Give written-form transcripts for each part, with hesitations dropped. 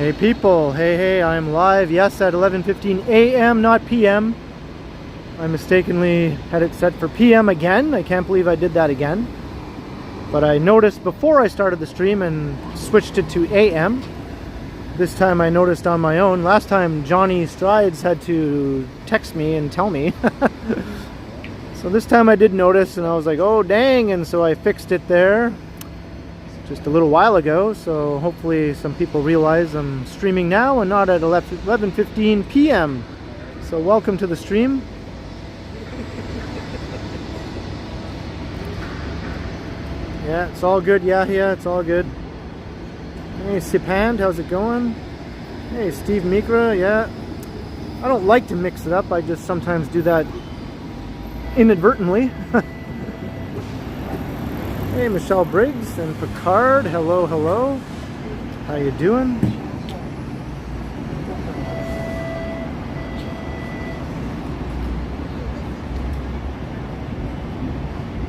Hey people, hey, I'm live, yes, at 11:15 a.m., not p.m. I mistakenly had it set for p.m. again. I can't believe I did that again. But I noticed before I started the stream and switched it to a.m. This time I noticed on my own. Last time Johnny Strides had to text me and tell me. So this time I did notice and I was like, oh dang, and so I fixed it there just a little while ago, so hopefully some people realize I'm streaming now and not at 11:15 p.m. So welcome to the stream. Yeah, it's all good, yeah, it's all good. Hey Sipand, how's it going? Hey Steve Mikra, yeah. I don't like to mix it up, I just sometimes do that inadvertently. Hey, Michelle Briggs and Picard, hello. How you doing?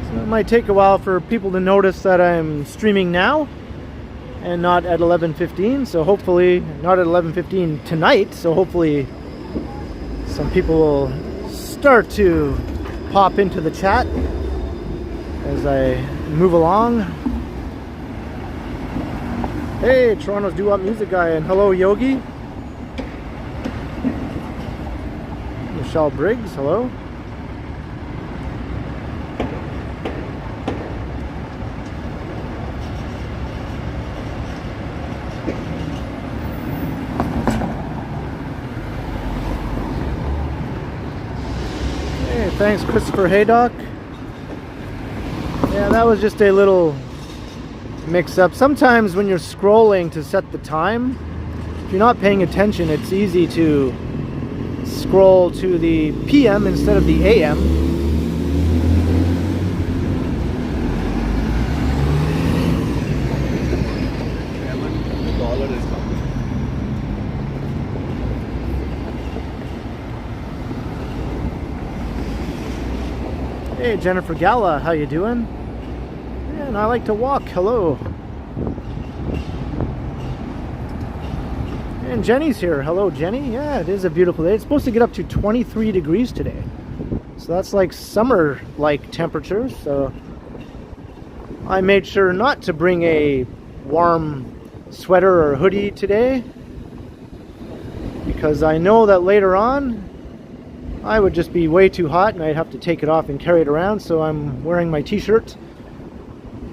So it might take a while for people to notice that I'm streaming now and not at 11:15. So hopefully, not at 11:15 tonight. So hopefully some people will start to pop into the chat as I move along. Hey, Toronto's doo-wop music guy, and hello Yogi. Michelle Briggs, hello. Hey, thanks Christopher Haydock. Yeah, that was just a little mix-up. Sometimes when you're scrolling to set the time, if you're not paying attention, it's easy to scroll to the PM instead of the AM. Hey, Jennifer Gala, how you doing? And I like to walk, hello. And Jenny's here, hello Jenny. Yeah, it is a beautiful day. It's supposed to get up to 23 degrees today. So that's like summer-like temperatures. So I made sure not to bring a warm sweater or hoodie today, because I know that later on I would just be way too hot and I'd have to take it off and carry it around. So I'm wearing my t-shirt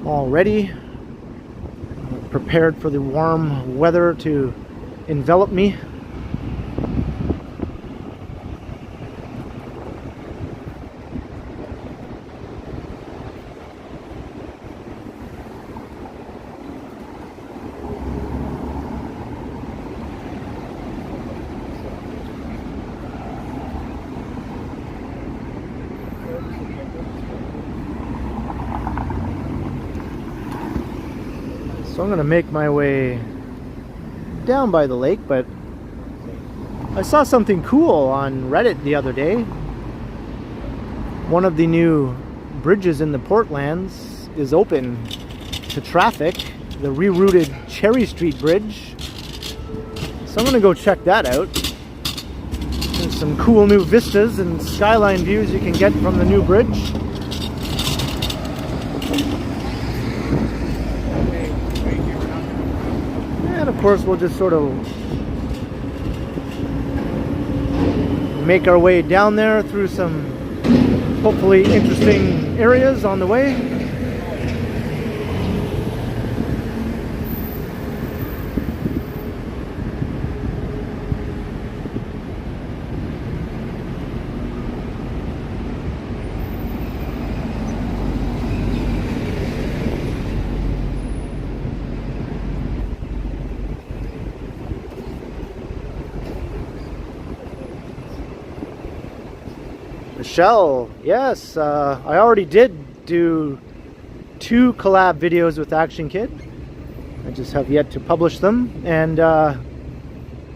already, prepared for the warm weather to envelop me. So I'm going to make my way down by the lake, but I saw something cool on Reddit the other day. One of the new bridges in the Portlands is open to traffic, the rerouted Cherry Street Bridge. So I'm going to go check that out. There's some cool new vistas and skyline views you can get from the new bridge. And of course we'll just sort of make our way down there through some hopefully interesting areas on the way. Michelle, yes, I already did do 2 collab videos with Action Kid. I just have yet to publish them, and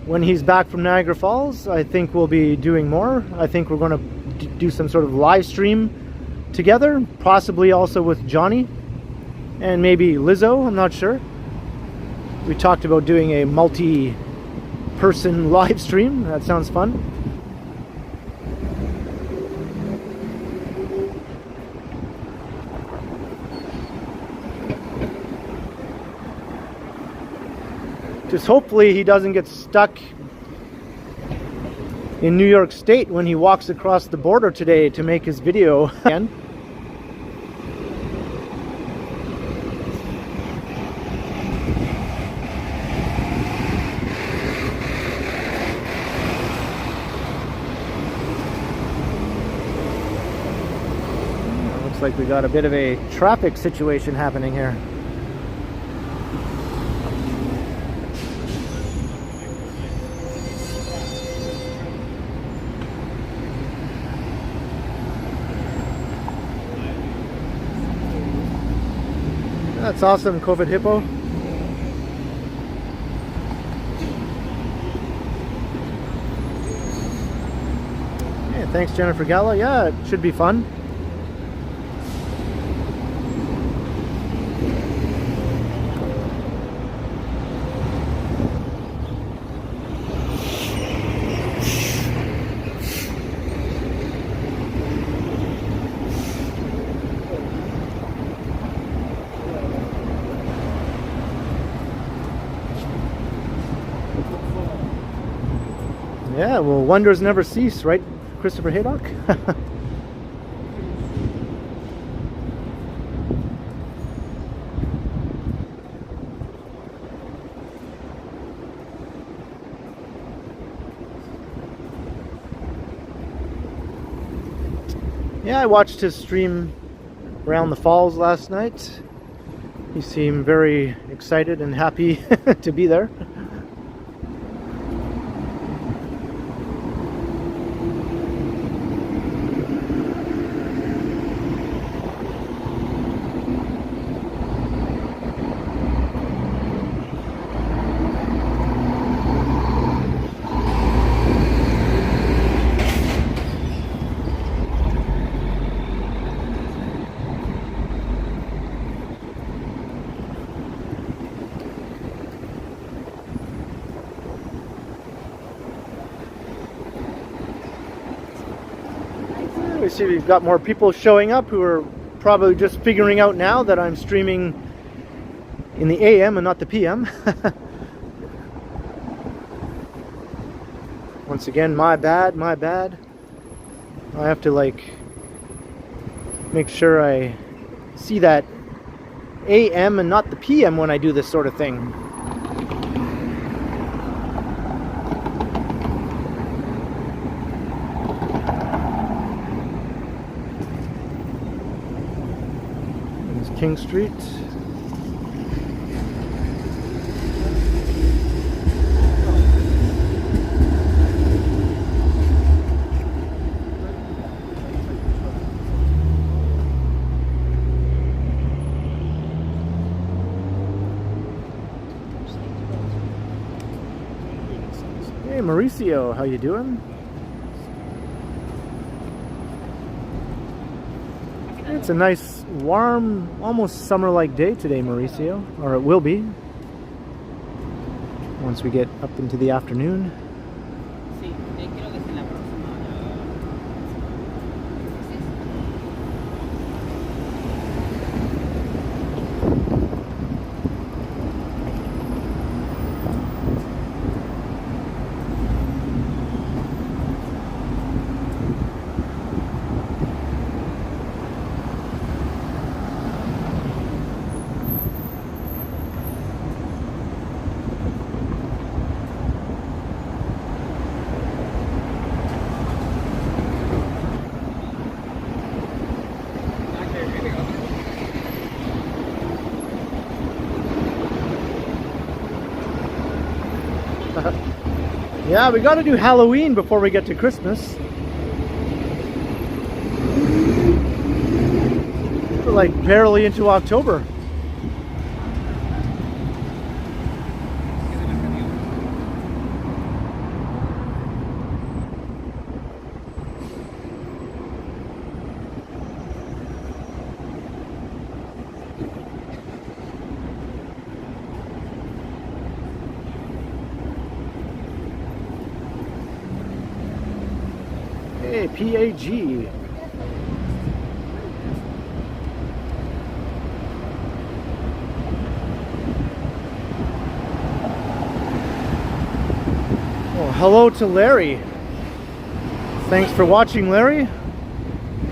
when he's back from Niagara Falls, I think we'll be doing more. I think we're going to do some sort of live stream together, possibly also with Johnny and maybe Lizzo, I'm not sure. We talked about doing a multi in-person live stream. That sounds fun. Just hopefully he doesn't get stuck in New York State when he walks across the border today to make his video again. Looks like we got a bit of a traffic situation happening here. That's awesome, COVID Hippo. Yeah, thanks Jennifer Gala. Yeah, it should be fun. Yeah, well, wonders never cease, right, Christopher Haydock? Yeah, I watched his stream around the falls last night. He seemed very excited and happy to be there. We see we've got more people showing up who are probably just figuring out now that I'm streaming in the AM and not the PM. Once again, my bad, my bad. I have to like make sure I see that AM and not the PM when I do this sort of thing. King Street. Hey Mauricio, how you doing? It's a nice, warm, almost summer-like day today, Mauricio. Or it will be. Once we get up into the afternoon. Yeah, we gotta do Halloween before we get to Christmas. We're like barely into October. Hey, PAG. Well, hello to Larry. Thanks for watching, Larry.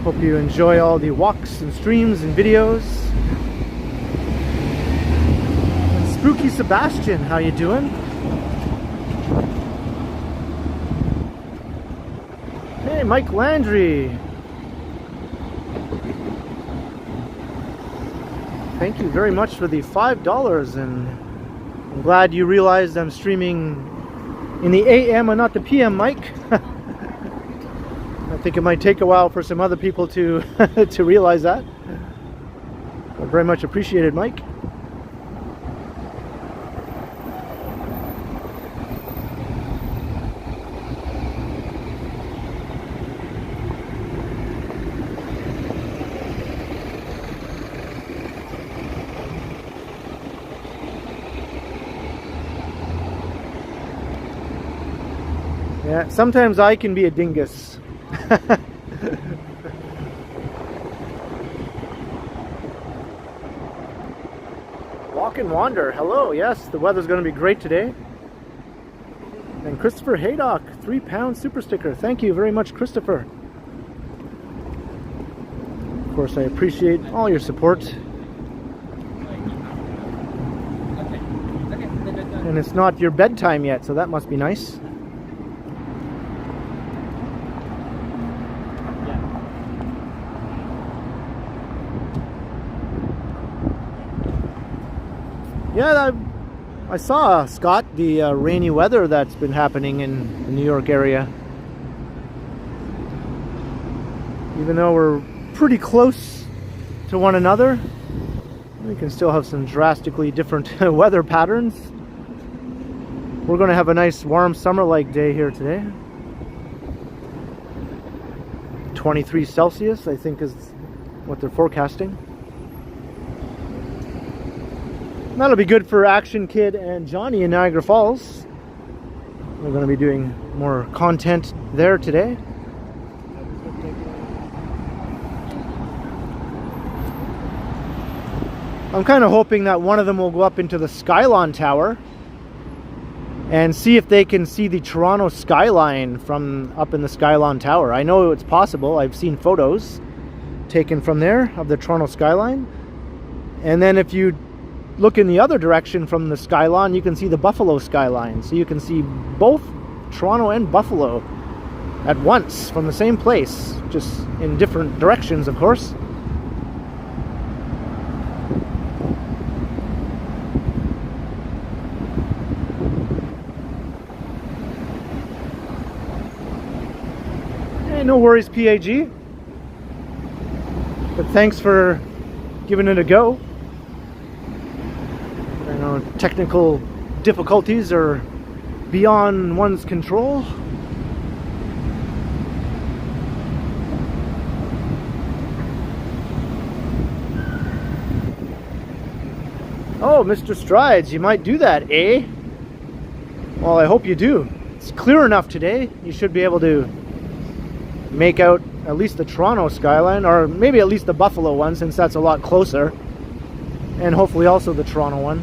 Hope you enjoy all the walks and streams and videos. And Spooky Sebastian, how you doing? Hey, Mike Landry. Thank you very much for the $5, and I'm glad you realized I'm streaming in the AM and not the PM, Mike. I think it might take a while for some other people to to realize that. But very much appreciated, Mike. Yeah, sometimes I can be a dingus. Walk and wander. Hello. Yes, the weather's going to be great today. And Christopher Haydock, £3 super sticker. Thank you very much, Christopher. Of course, I appreciate all your support. And it's not your bedtime yet, so that must be nice. Yeah, I saw, Scott, the rainy weather that's been happening in the New York area. Even though we're pretty close to one another, we can still have some drastically different weather patterns. We're going to have a nice warm summer-like day here today. 23 Celsius, I think, is what they're forecasting. That'll be good for Action Kid and Johnny in Niagara Falls. We're going to be doing more content there today. I'm kind of hoping that one of them will go up into the Skylon Tower and see if they can see the Toronto skyline from up in the Skylon Tower. I know it's possible. I've seen photos taken from there of the Toronto skyline. And then if you look in the other direction from the Skylon, you can see the Buffalo skyline. So you can see both Toronto and Buffalo at once from the same place, just in different directions, of course. Hey, no worries, PAG. But thanks for giving it a go. I know technical difficulties are beyond one's control. Oh, Mr. Strides, you might do that, eh? Well, I hope you do. It's clear enough today. You should be able to make out at least the Toronto skyline, or maybe at least the Buffalo one, since that's a lot closer. And hopefully also the Toronto one.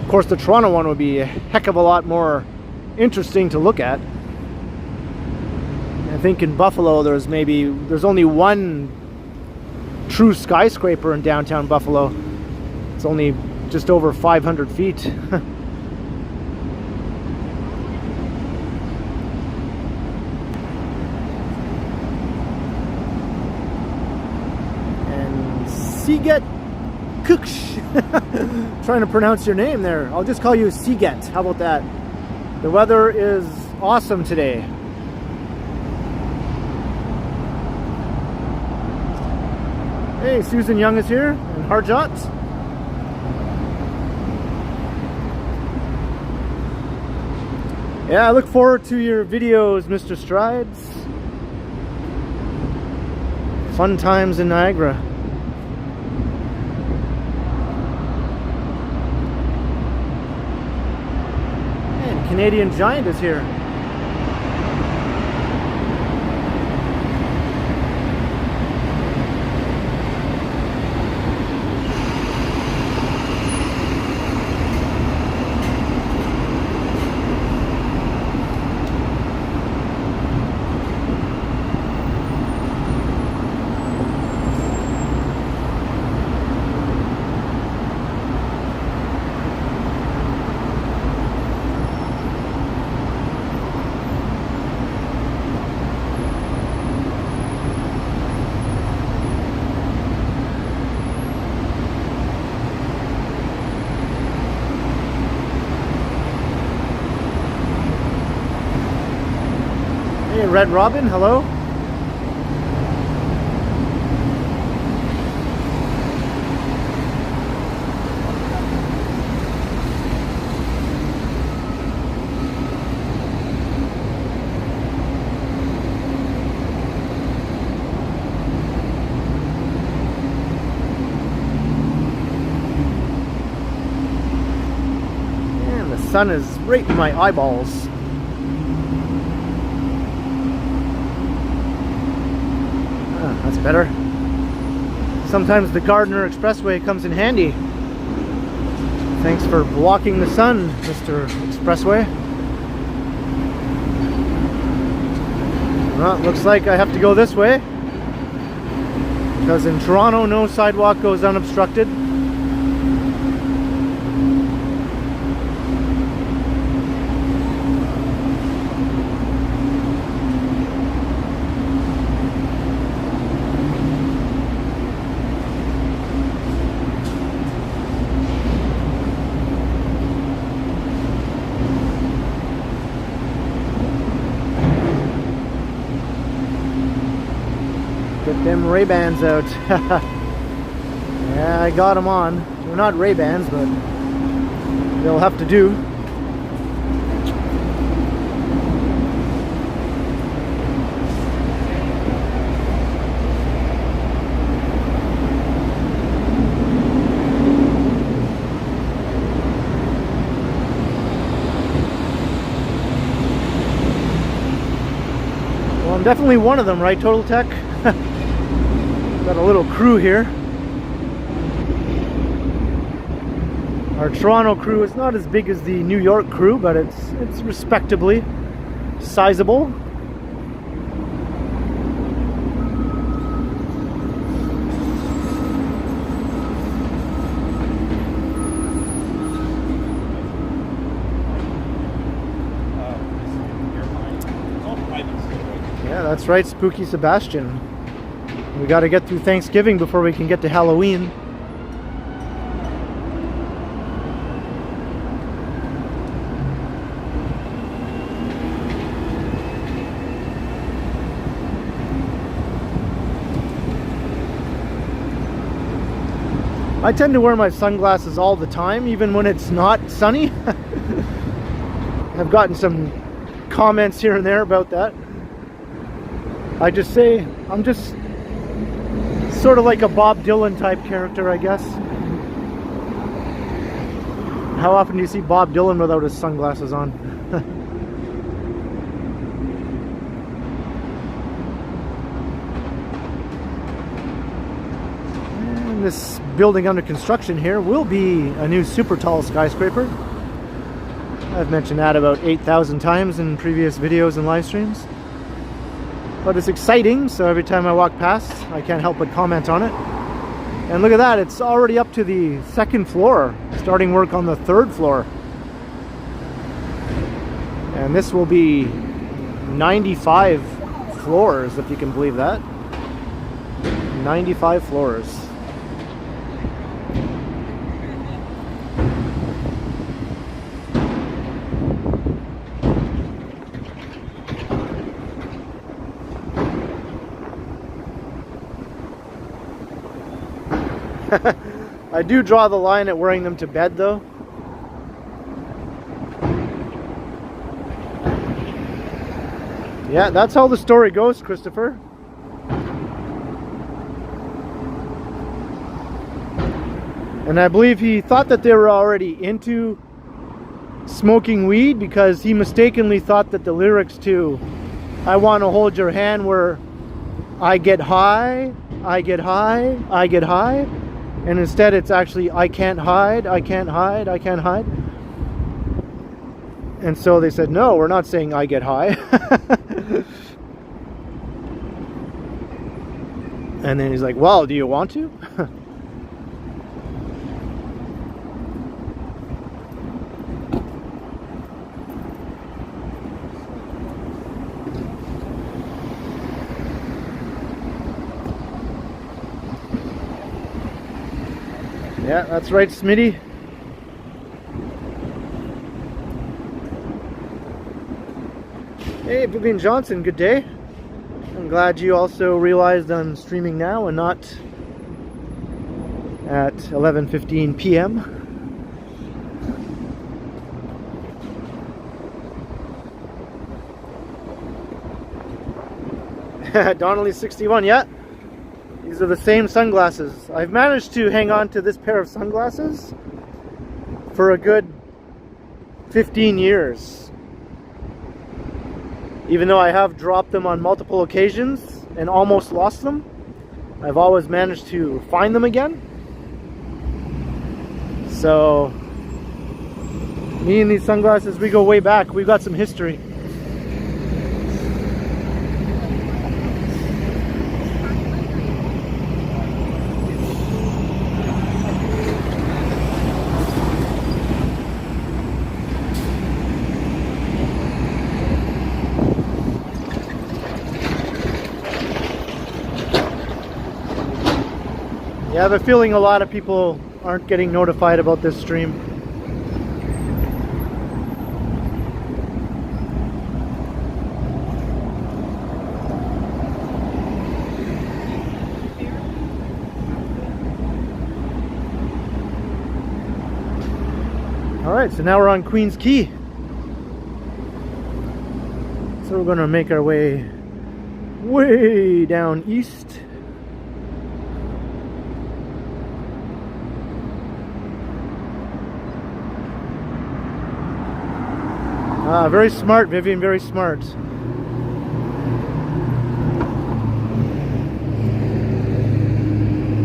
Of course, the Toronto one would be a heck of a lot more interesting to look at. I think in Buffalo there's only one true skyscraper in downtown Buffalo. It's only just over 500 feet. And Siget Kuksh. Trying to pronounce your name there. I'll just call you Siget. How about that? The weather is awesome today. Hey, Susan Young is here, and Harjot. Yeah, I look forward to your videos, Mr. Strides. Fun times in Niagara. And Canadian Giant is here. Red Robin, hello. And the sun is right in my eyeballs. That's better. Sometimes the Gardner Expressway comes in handy. Thanks for blocking the sun, Mr. Expressway. Well, looks like I have to go this way, because in Toronto no sidewalk goes unobstructed. Get them Ray-Bans out. Yeah, I got them on. They're not Ray-Bans, but they'll have to do. Well, I'm definitely one of them, right, Total Tech? Got a little crew here. Our Toronto crew is not as big as the New York crew, but it's respectably sizable. Yeah, that's right, Spooky Sebastian. We got to get through Thanksgiving before we can get to Halloween. I tend to wear my sunglasses all the time, even when it's not sunny. I've gotten some comments here and there about that. I just say, I'm just sort of like a Bob Dylan type character, I guess. How often do you see Bob Dylan without his sunglasses on? And this building under construction here will be a new super tall skyscraper. I've mentioned that about 8,000 times in previous videos and live streams. But it's exciting, so every time I walk past, I can't help but comment on it. And look at that, it's already up to the second floor, starting work on the third floor. And this will be 95 floors, if you can believe that. 95 floors. I do draw the line at wearing them to bed, though. Yeah, that's how the story goes, Christopher. And I believe he thought that they were already into smoking weed, because he mistakenly thought that the lyrics to "I Want to Hold Your Hand" were "I get high, I get high, I get high." And instead it's actually "I can't hide, I can't hide, I can't hide." And so they said, no, we're not saying "I get high." And then he's like, well, do you want to? Yeah, that's right, Smitty. Hey, Vivian Johnson, good day. I'm glad you also realized I'm streaming now and not at 11:15 p.m. Donnelly61, yeah. These are the same sunglasses. I've managed to hang on to this pair of sunglasses for a good 15 years. Even though I have dropped them on multiple occasions and almost lost them, I've always managed to find them again. So, me and these sunglasses, we go way back. We've got some history. Yeah, I have a feeling a lot of people aren't getting notified about this stream. Alright, so now we're on Queen's Quay. So we're going to make our way down east. Ah, very smart, Vivian, very smart.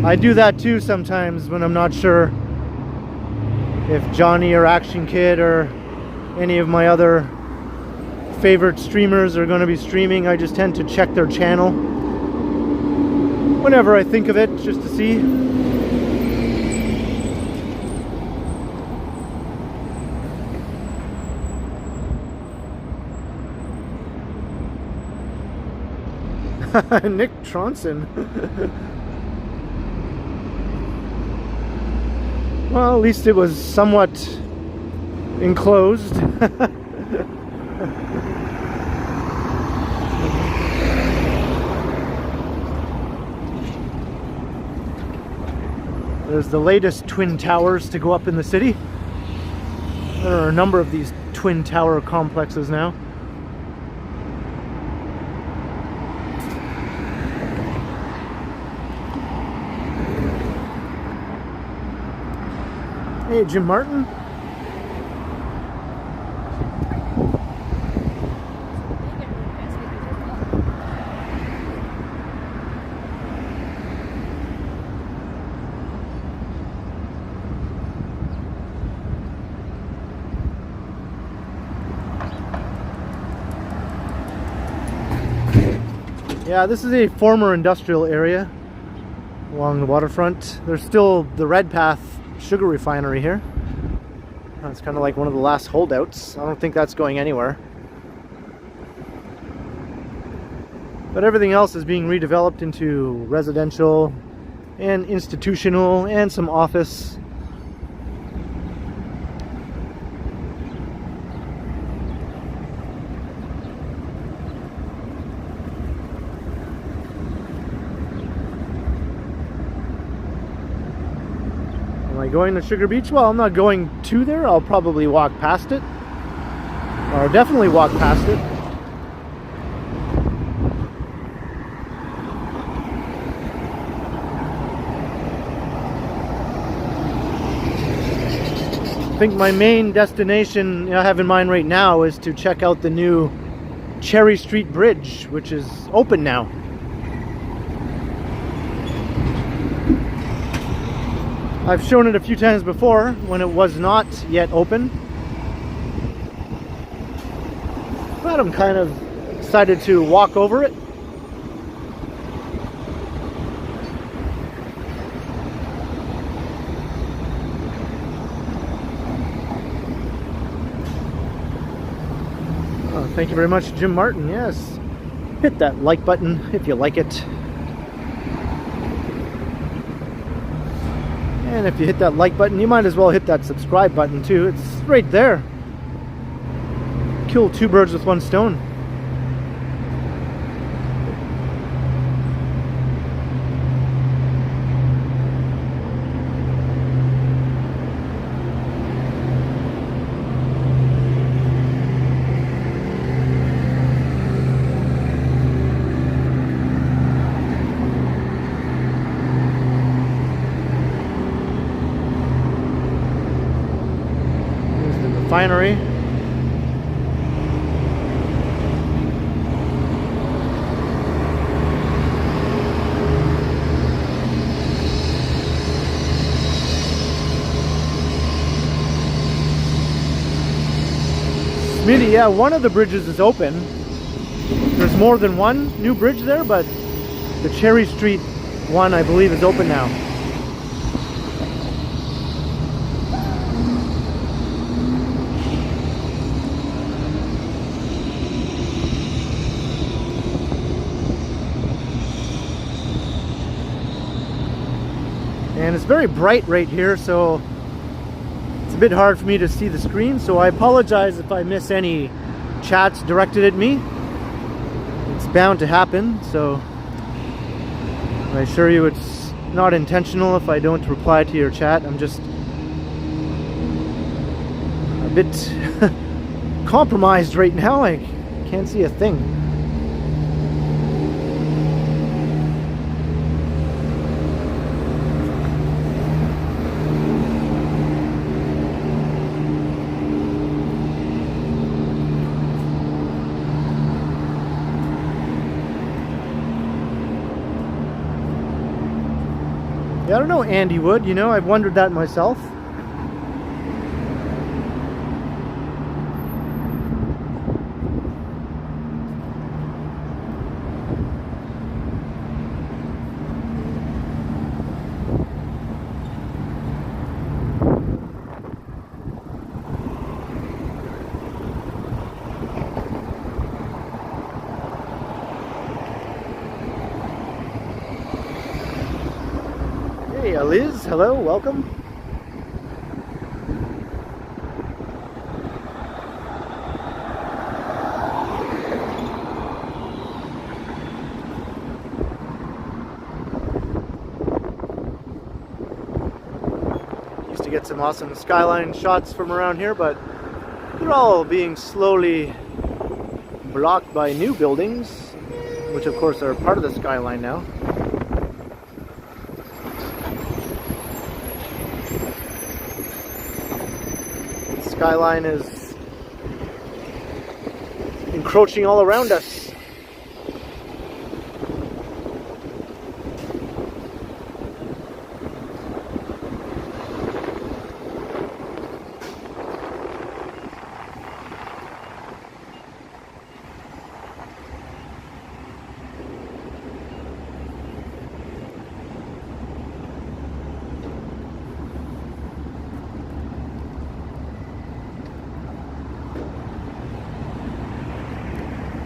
I do that too sometimes when I'm not sure if Johnny or Action Kid or any of my other favorite streamers are going to be streaming. I just tend to check their channel whenever I think of it, just to see. Nick Tronson. Well, at least it was somewhat enclosed. There's the latest twin towers to go up in the city. There are a number of these twin tower complexes now. Hey, Jim Martin. Yeah, this is a former industrial area along the waterfront. There's still the Redpath sugar refinery here. That's kind of like one of the last holdouts. I don't think that's going anywhere. But everything else is being redeveloped into residential and institutional and some office. Going to Sugar Beach? Well, I'm not going to there. I'll probably walk past it. Or definitely walk past it. I think my main destination I have in mind right now is to check out the new Cherry Street Bridge, which is open now. I've shown it a few times before when it was not yet open, but I'm kind of excited to walk over it. Oh, thank you very much, Jim Martin. Yes, hit that like button if you like it. And if you hit that like button, you might as well hit that subscribe button too. It's right there. Kill two birds with one stone. refinery. Smitty, yeah, one of the bridges is open. There's more than one new bridge there, but the Cherry Street one, I believe, is open now. And it's very bright right here, so it's a bit hard for me to see the screen, so I apologize if I miss any chats directed at me. It's bound to happen, so I assure you it's not intentional if I don't reply to your chat. I'm just a bit compromised right now. I can't see a thing. Yeah, I don't know, Andy Wood, you know, I've wondered that myself. Hey, Liz, hello, welcome. Used to get some awesome skyline shots from around here, but they're all being slowly blocked by new buildings, which of course are part of the skyline now. Skyline is encroaching all around us.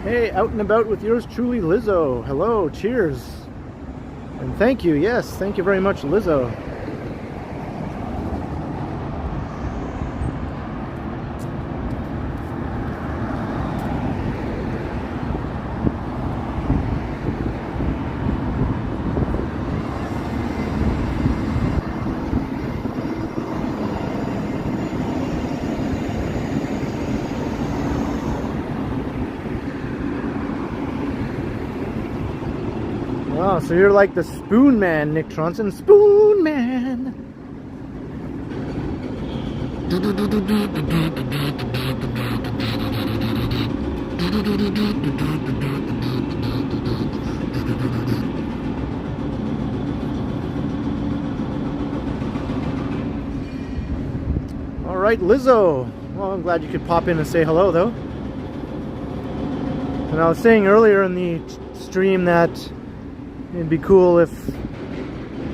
Hey, out and about with yours truly, Lizzo. Hello, cheers. And thank you, yes, thank you very much, Lizzo. Wow, so you're like the Spoon Man, Nick Tronson. Spoon Man! Alright, Lizzo. Well, I'm glad you could pop in and say hello, though. And I was saying earlier in the stream that it'd be cool if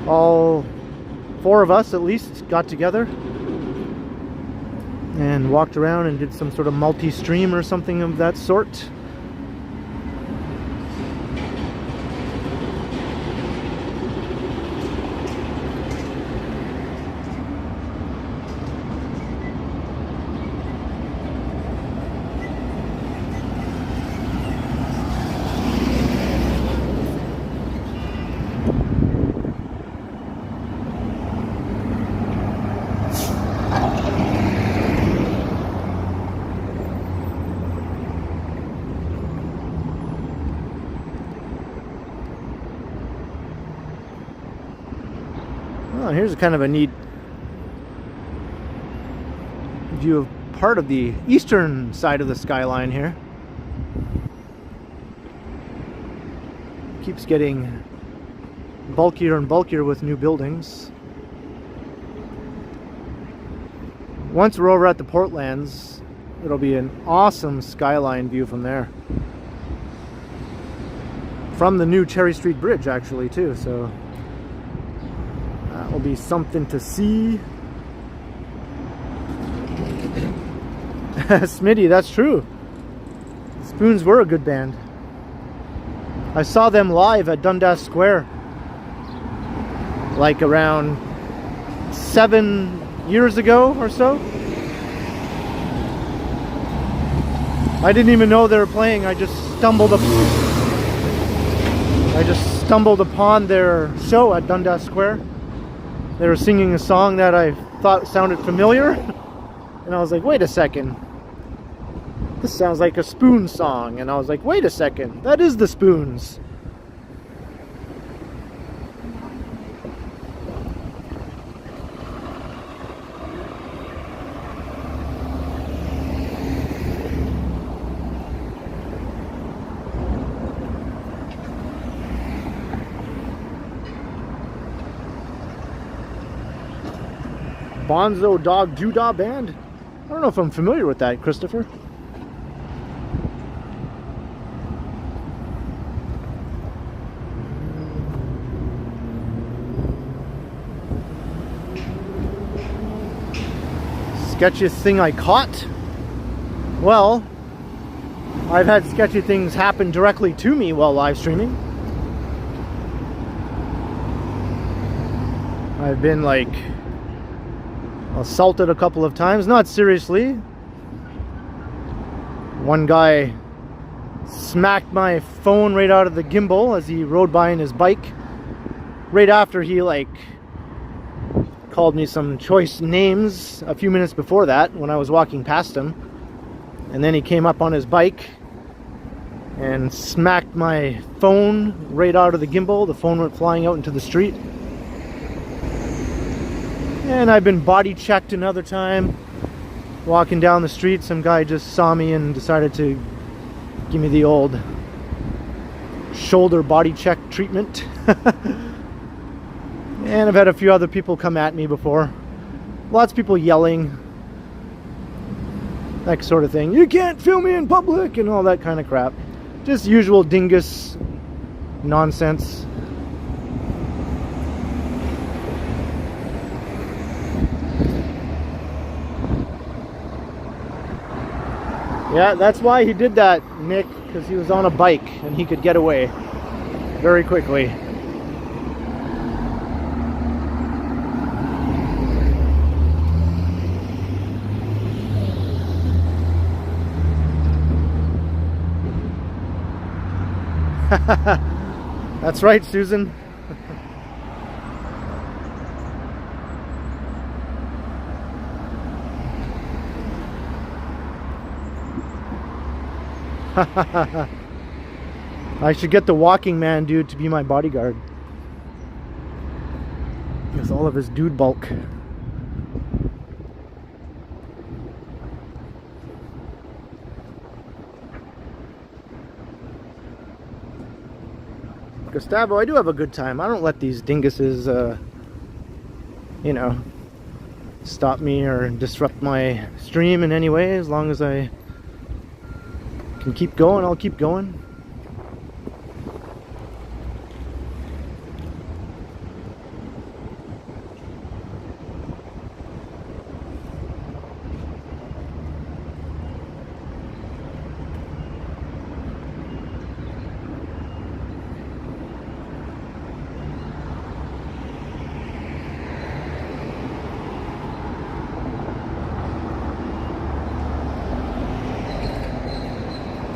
all four of us at least got together and walked around and did some sort of multi-stream or something of that sort. Here's kind of a neat view of part of the eastern side of the skyline here. Keeps getting bulkier and bulkier with new buildings. Once we're over at the Portlands, it'll be an awesome skyline view from there. From the new Cherry Street Bridge, actually, too, so that will be something to see. Smitty, that's true. The Spoons were a good band. I saw them live at Dundas Square like around 7 years ago or so. I didn't even know they were playing. I just stumbled upon their show at Dundas Square. They were singing a song that I thought sounded familiar, and I was like, wait a second, this sounds like a Spoon song. And I was like, wait a second, that is the Spoons. Bonzo Dog Doodah Band? I don't know if I'm familiar with that, Christopher. Sketchiest thing I caught? Well, I've had sketchy things happen directly to me while live streaming. I've been like assaulted a couple of times, not seriously. One guy smacked my phone right out of the gimbal as he rode by in his bike, right after he like called me some choice names a few minutes before that when I was walking past him. And then he came up on his bike and smacked my phone right out of the gimbal. The phone went flying out into the street. And I've been body checked another time. Walking down the street, some guy just saw me and decided to give me the old shoulder body check treatment. And I've had a few other people come at me before. Lots of people yelling. That sort of thing. You can't film me in public and all that kind of crap. Just usual dingus nonsense. Yeah, that's why he did that, Nick, because he was on a bike and he could get away very quickly. That's right, Susan. I should get the walking man dude to be my bodyguard with all of his dude bulk. Gustavo, I do have a good time. I don't let these dinguses, you know, stop me or disrupt my stream in any way. As long as I can keep going, I'll keep going.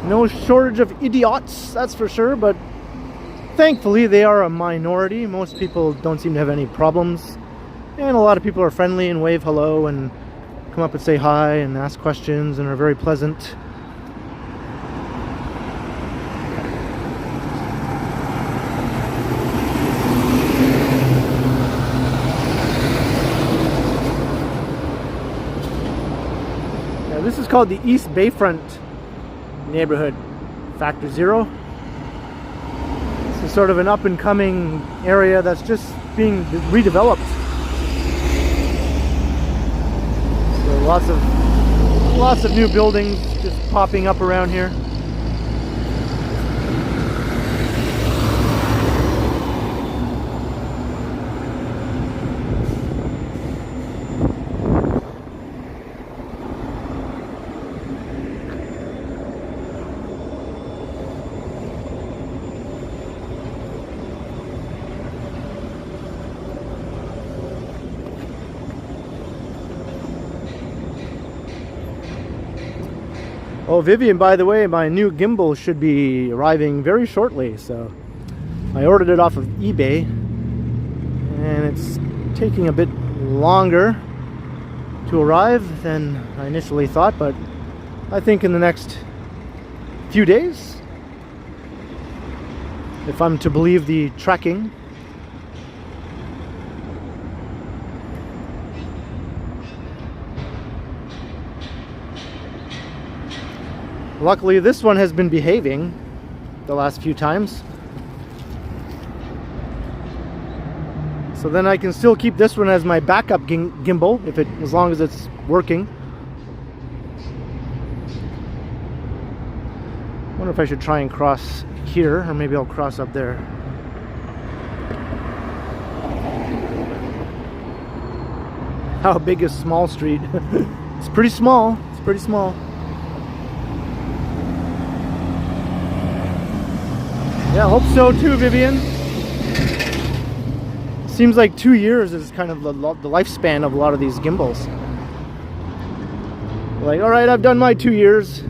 No shortage of idiots, that's for sure, but thankfully they are a minority. Most people don't seem to have any problems, and a lot of people are friendly and wave hello and come up and say hi and ask questions and are very pleasant. called the East Bayfront neighborhood, Factor Zero. It's sort of an up-and-coming area that's just being redeveloped. So lots of new buildings just popping up around here. Oh, Vivian, by the way, my new gimbal should be arriving very shortly. So I ordered it off of eBay, and it's taking a bit longer to arrive than I initially thought, but I think in the next few days, if I'm to believe the tracking. Luckily, this one has been behaving the last few times. So then I can still keep this one as my backup gimbal, as long as it's working. I wonder if I should try and cross here, or maybe I'll cross up there. How big is Small Street? It's pretty small. It's pretty small. Yeah, I hope so too, Vivian. Seems like 2 years is kind of the lifespan of a lot of these gimbals. Like, alright, I've done my 2 years.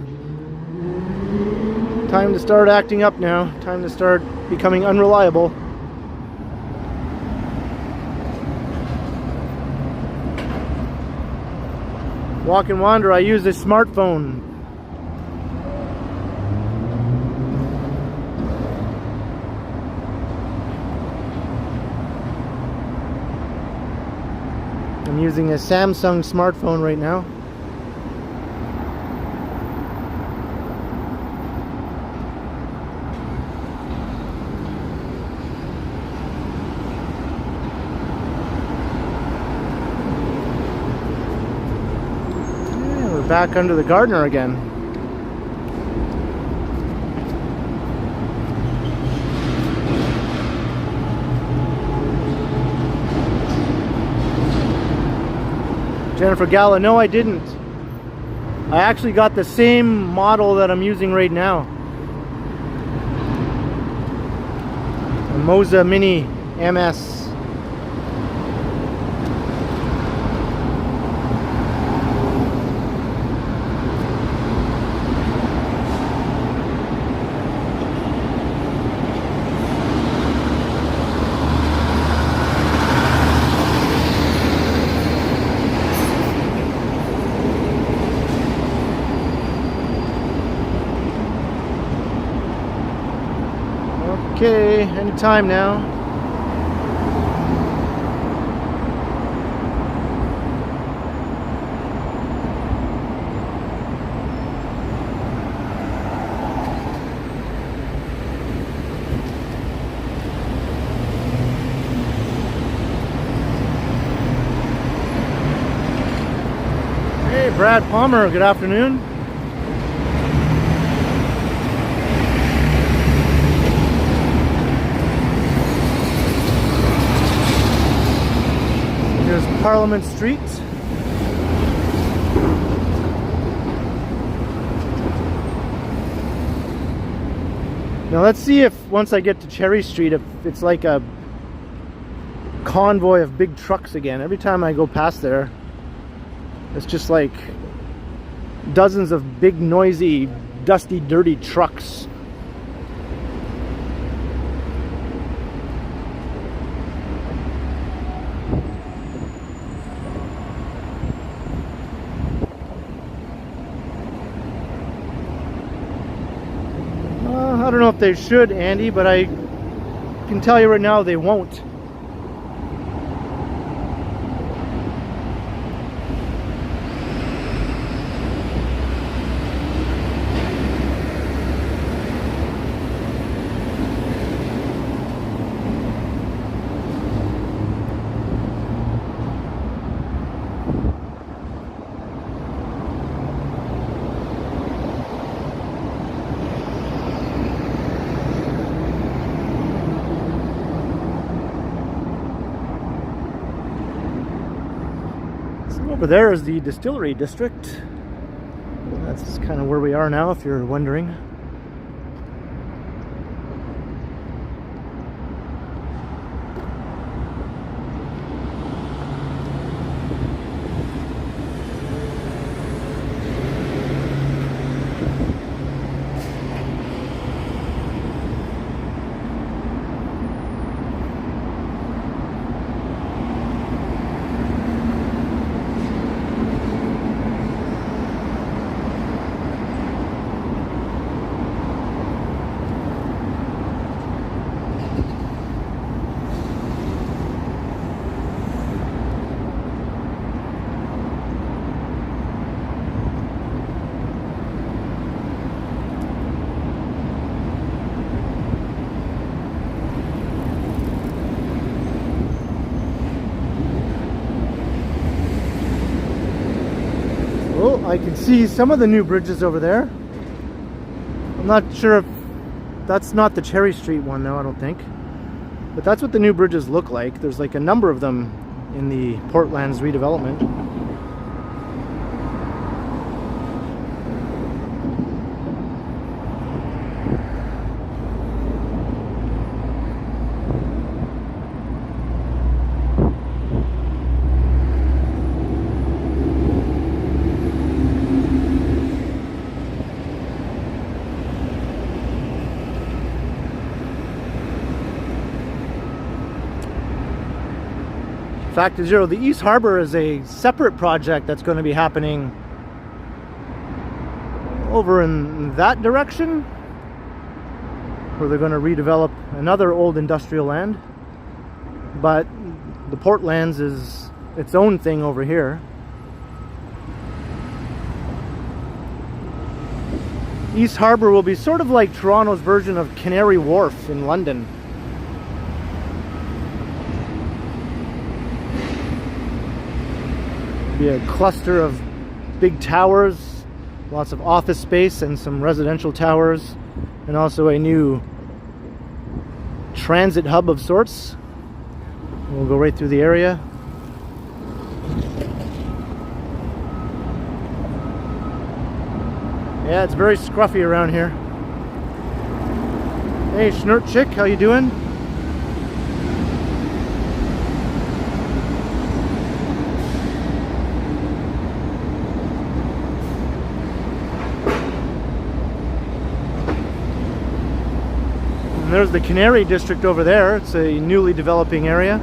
Time to start acting up now. Time to start becoming unreliable. Walk and wander, I use a smartphone. I'm using a Samsung smartphone right now. Yeah, we're back under the gardener again. Jennifer Gala, no, I didn't. I actually got the same model that I'm using right now. A Moza Mini MS. Okay, anytime now. Hey, Brad Palmer, good afternoon. Parliament Street. Now let's see if once I get to Cherry Street, if it's like a convoy of big trucks again. Every time I go past there, it's just like dozens of big, noisy, dusty, dirty trucks. I don't know if they should, Andy, but I can tell you right now they won't. Over there is the distillery district. That's kind of where we are now, if you're wondering. I can see some of the new bridges over there. I'm not sure if that's not the Cherry Street one though, I don't think. But that's what the new bridges look like. There's like a number of them in the Portland's redevelopment. Fact is zero, the East Harbor is a separate project that's going to be happening over in that direction, where they're going to redevelop another old industrial land. But the Portlands is its own thing over here. East Harbor will be sort of like Toronto's version of Canary Wharf in London. Be a cluster of big towers, lots of office space and some residential towers, and also a new transit hub of sorts. We'll go right through the area. Yeah, it's very scruffy around here. Hey, Schnurt Chick, how you doing? There's the Canary District over there. It's a newly developing area.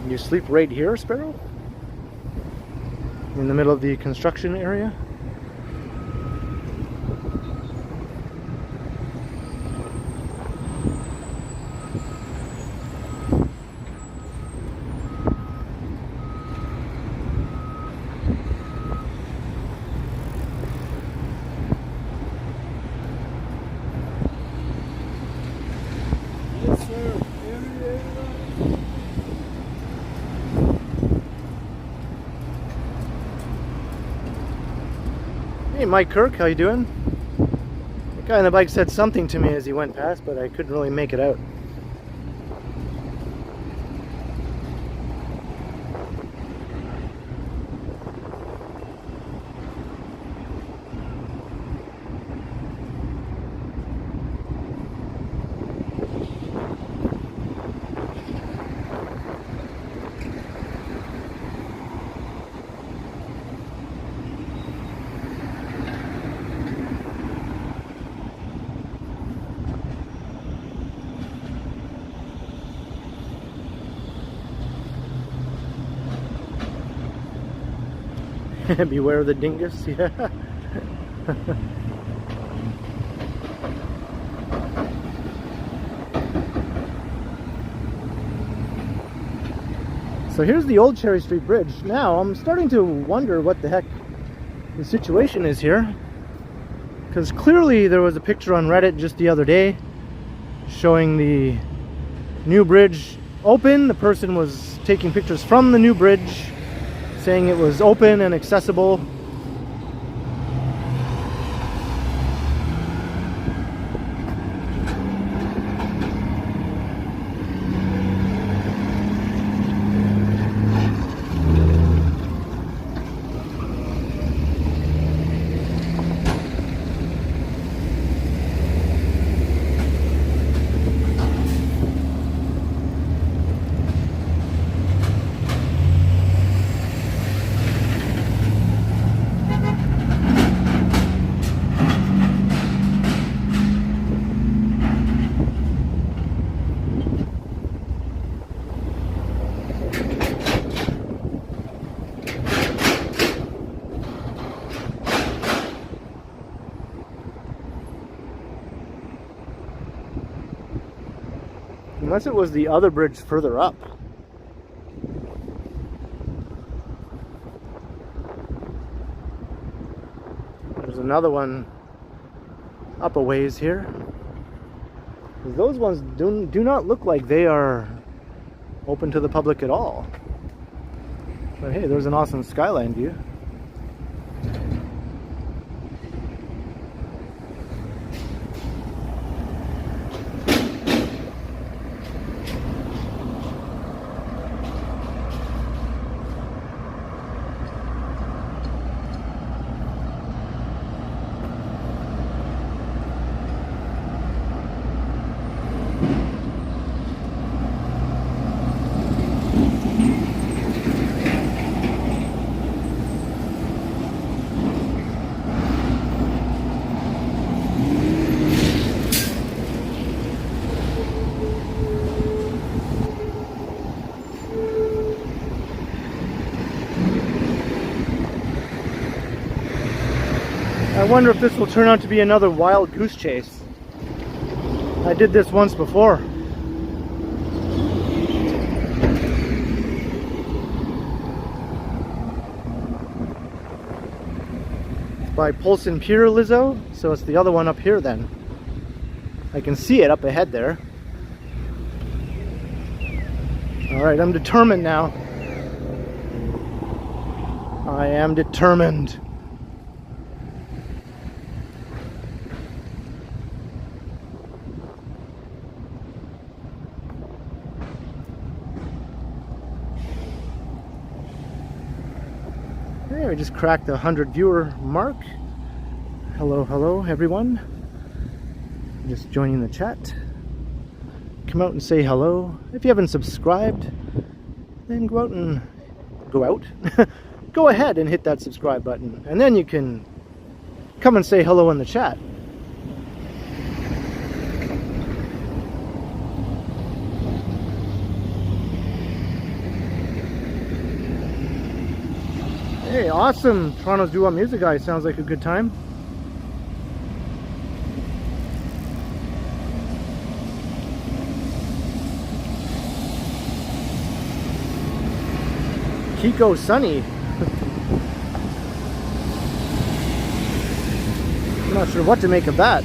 You sleep right here, Sparrow? In the middle of the construction area? Yes, sir. Hey Mike Kirk, how you doing? The guy on the bike said something to me as he went past, but I couldn't really make it out. Beware the dingus, yeah. So here's the old Cherry Street Bridge. Now I'm starting to wonder what the heck the situation is here, because clearly there was a picture on Reddit just the other day showing the new bridge open. The person was taking pictures from the new bridge, saying it was open and accessible. Unless it was the other bridge further up. There's another one up a ways here. Those ones do not look like they are open to the public at all. But hey, there's an awesome skyline view. I wonder if this will turn out to be another wild goose chase. I did this once before. It's by Polson Pier, Lizzo, so it's the other one up here then. I can see it up ahead there. Alright, I'm determined now. I am determined. I just cracked the 100 viewer mark. Hello everyone. Just joining the chat. Come out and say hello. If you haven't subscribed, then go ahead and hit that subscribe button, and then you can come and say hello in the chat. Hey, awesome! Toronto's doo-wop music guy. Sounds like a good time. Kiko Sunny. I'm not sure what to make of that.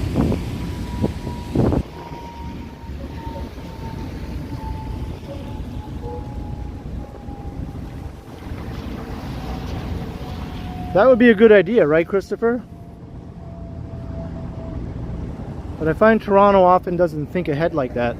That would be a good idea, right, Christopher? But I find Toronto often doesn't think ahead like that.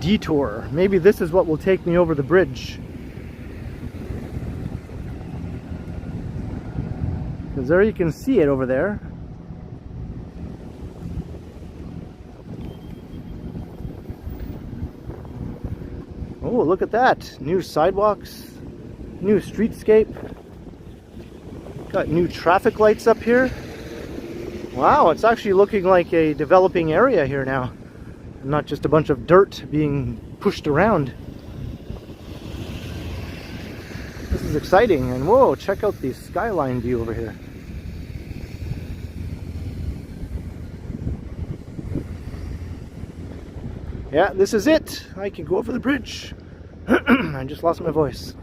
Detour. Maybe this is what will take me over the bridge. Because there you can see it over there. Oh, look at that. New sidewalks, new streetscape. Got new traffic lights up here. Wow, it's actually looking like a developing area here now. and not just a bunch of dirt being pushed around. This is exciting, and whoa, check out the skyline view over here. Yeah, this is it. I can go over the bridge. I just lost my voice.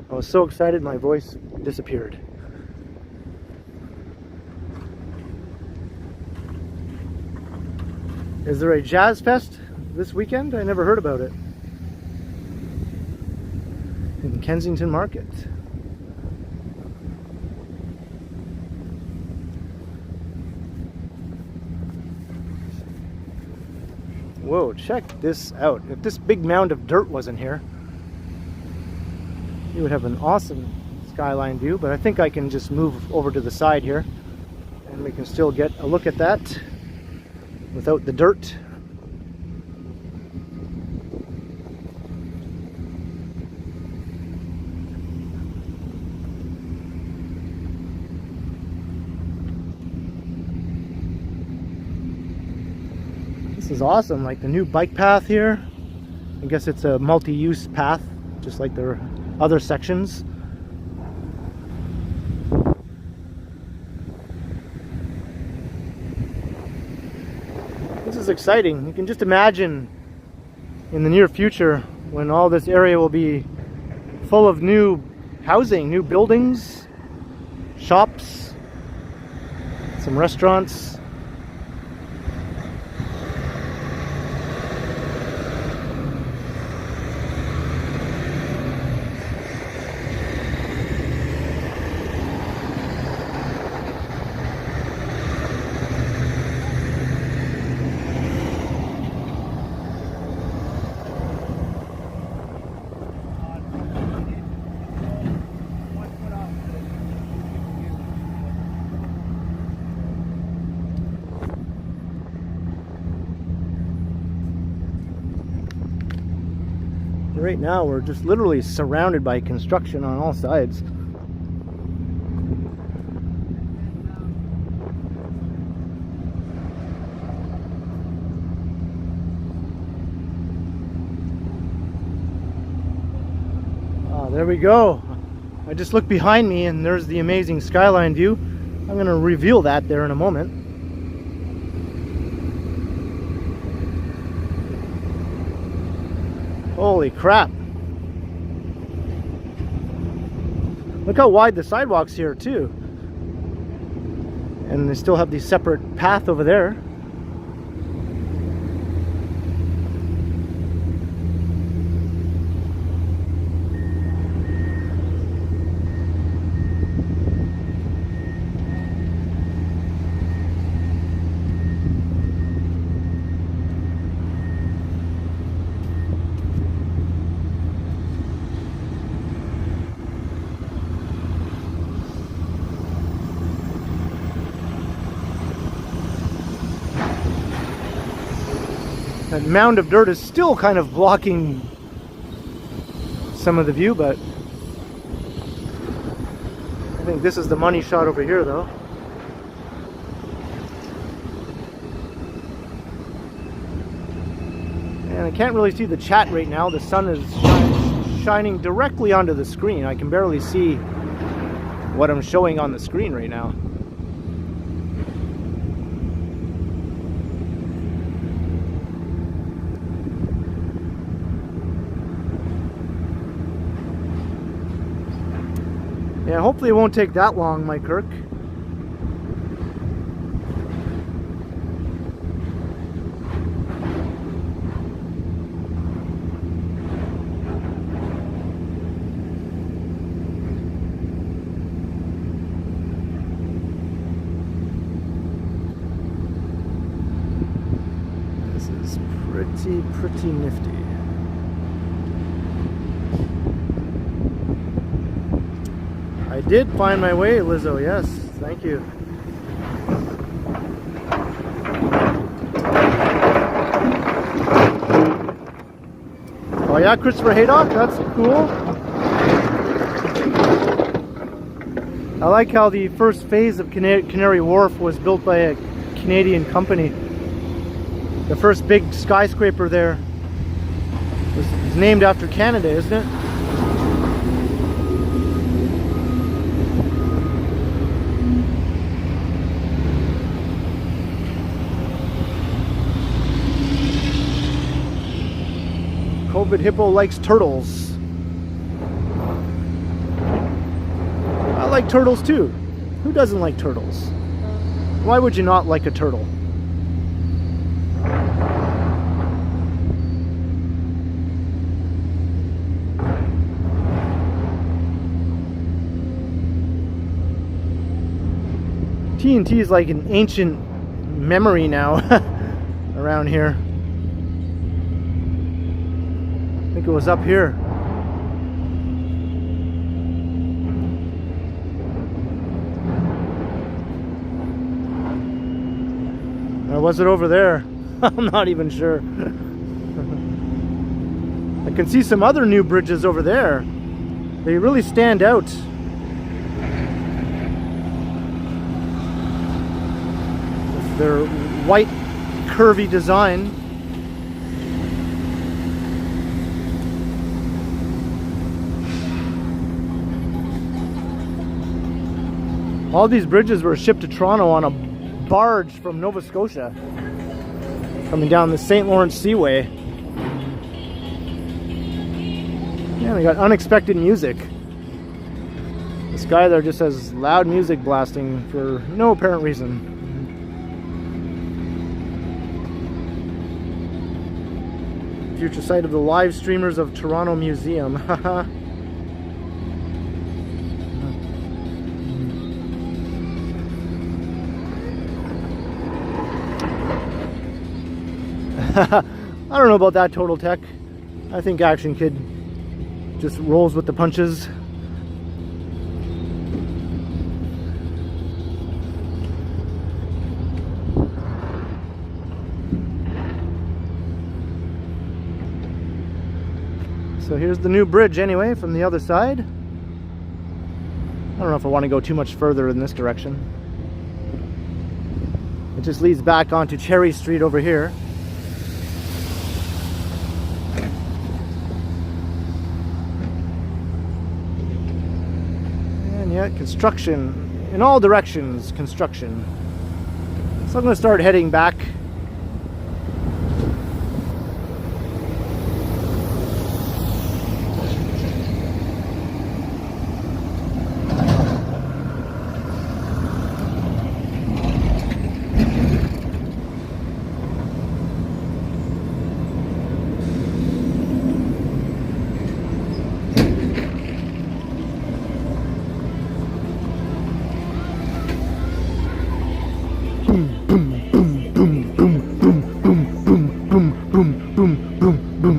I was so excited my voice disappeared. Is there a jazz fest this weekend? I never heard about it. In Kensington Market. Whoa, check this out. If this big mound of dirt wasn't here, you would have an awesome skyline view, but I think I can just move over to the side here and we can still get a look at that without the dirt. This is awesome, like the new bike path here. I guess it's a multi-use path, just like their other sections. This is exciting. You can just imagine in the near future when all this area will be full of new housing, new buildings, shops, some restaurants. Right now we're just literally surrounded by construction on all sides. There we go. I just looked behind me and there's the amazing skyline view. I'm going to reveal that there in a moment. Holy crap. Look how wide the sidewalks here too. And they still have the separate path over there. That mound of dirt is still kind of blocking some of the view, but I think this is the money shot over here though. And I can't really see the chat right now. The sun is shining directly onto the screen. I can barely see what I'm showing on the screen right now. Yeah, hopefully it won't take that long, Mike Kirk. This is pretty nifty. I did find my way, Lizzo, yes, thank you. Oh yeah, Christopher Haydock, that's cool. I like how the first phase of Canary Wharf was built by a Canadian company. The first big skyscraper there is named after Canada, isn't it? COVID Hippo likes turtles. I like turtles too. Who doesn't like turtles? Why would you not like a turtle? TNT is like an ancient memory now around here. I think it was up here. Or was it over there? I'm not even sure. I can see some other new bridges over there. They really stand out. With their white, curvy design. All these bridges were shipped to Toronto on a barge from Nova Scotia, coming down the St. Lawrence Seaway. Yeah, we got unexpected music. This guy there just has loud music blasting for no apparent reason. Future site of the live streamers of Toronto Museum. Haha. I don't know about that, Total Tech. I think Action Kid just rolls with the punches. So here's the new bridge anyway from the other side. I don't know if I want to go too much further in this direction. It just leads back onto Cherry Street over here. Yeah, construction in all directions, construction. So I'm going to start heading back.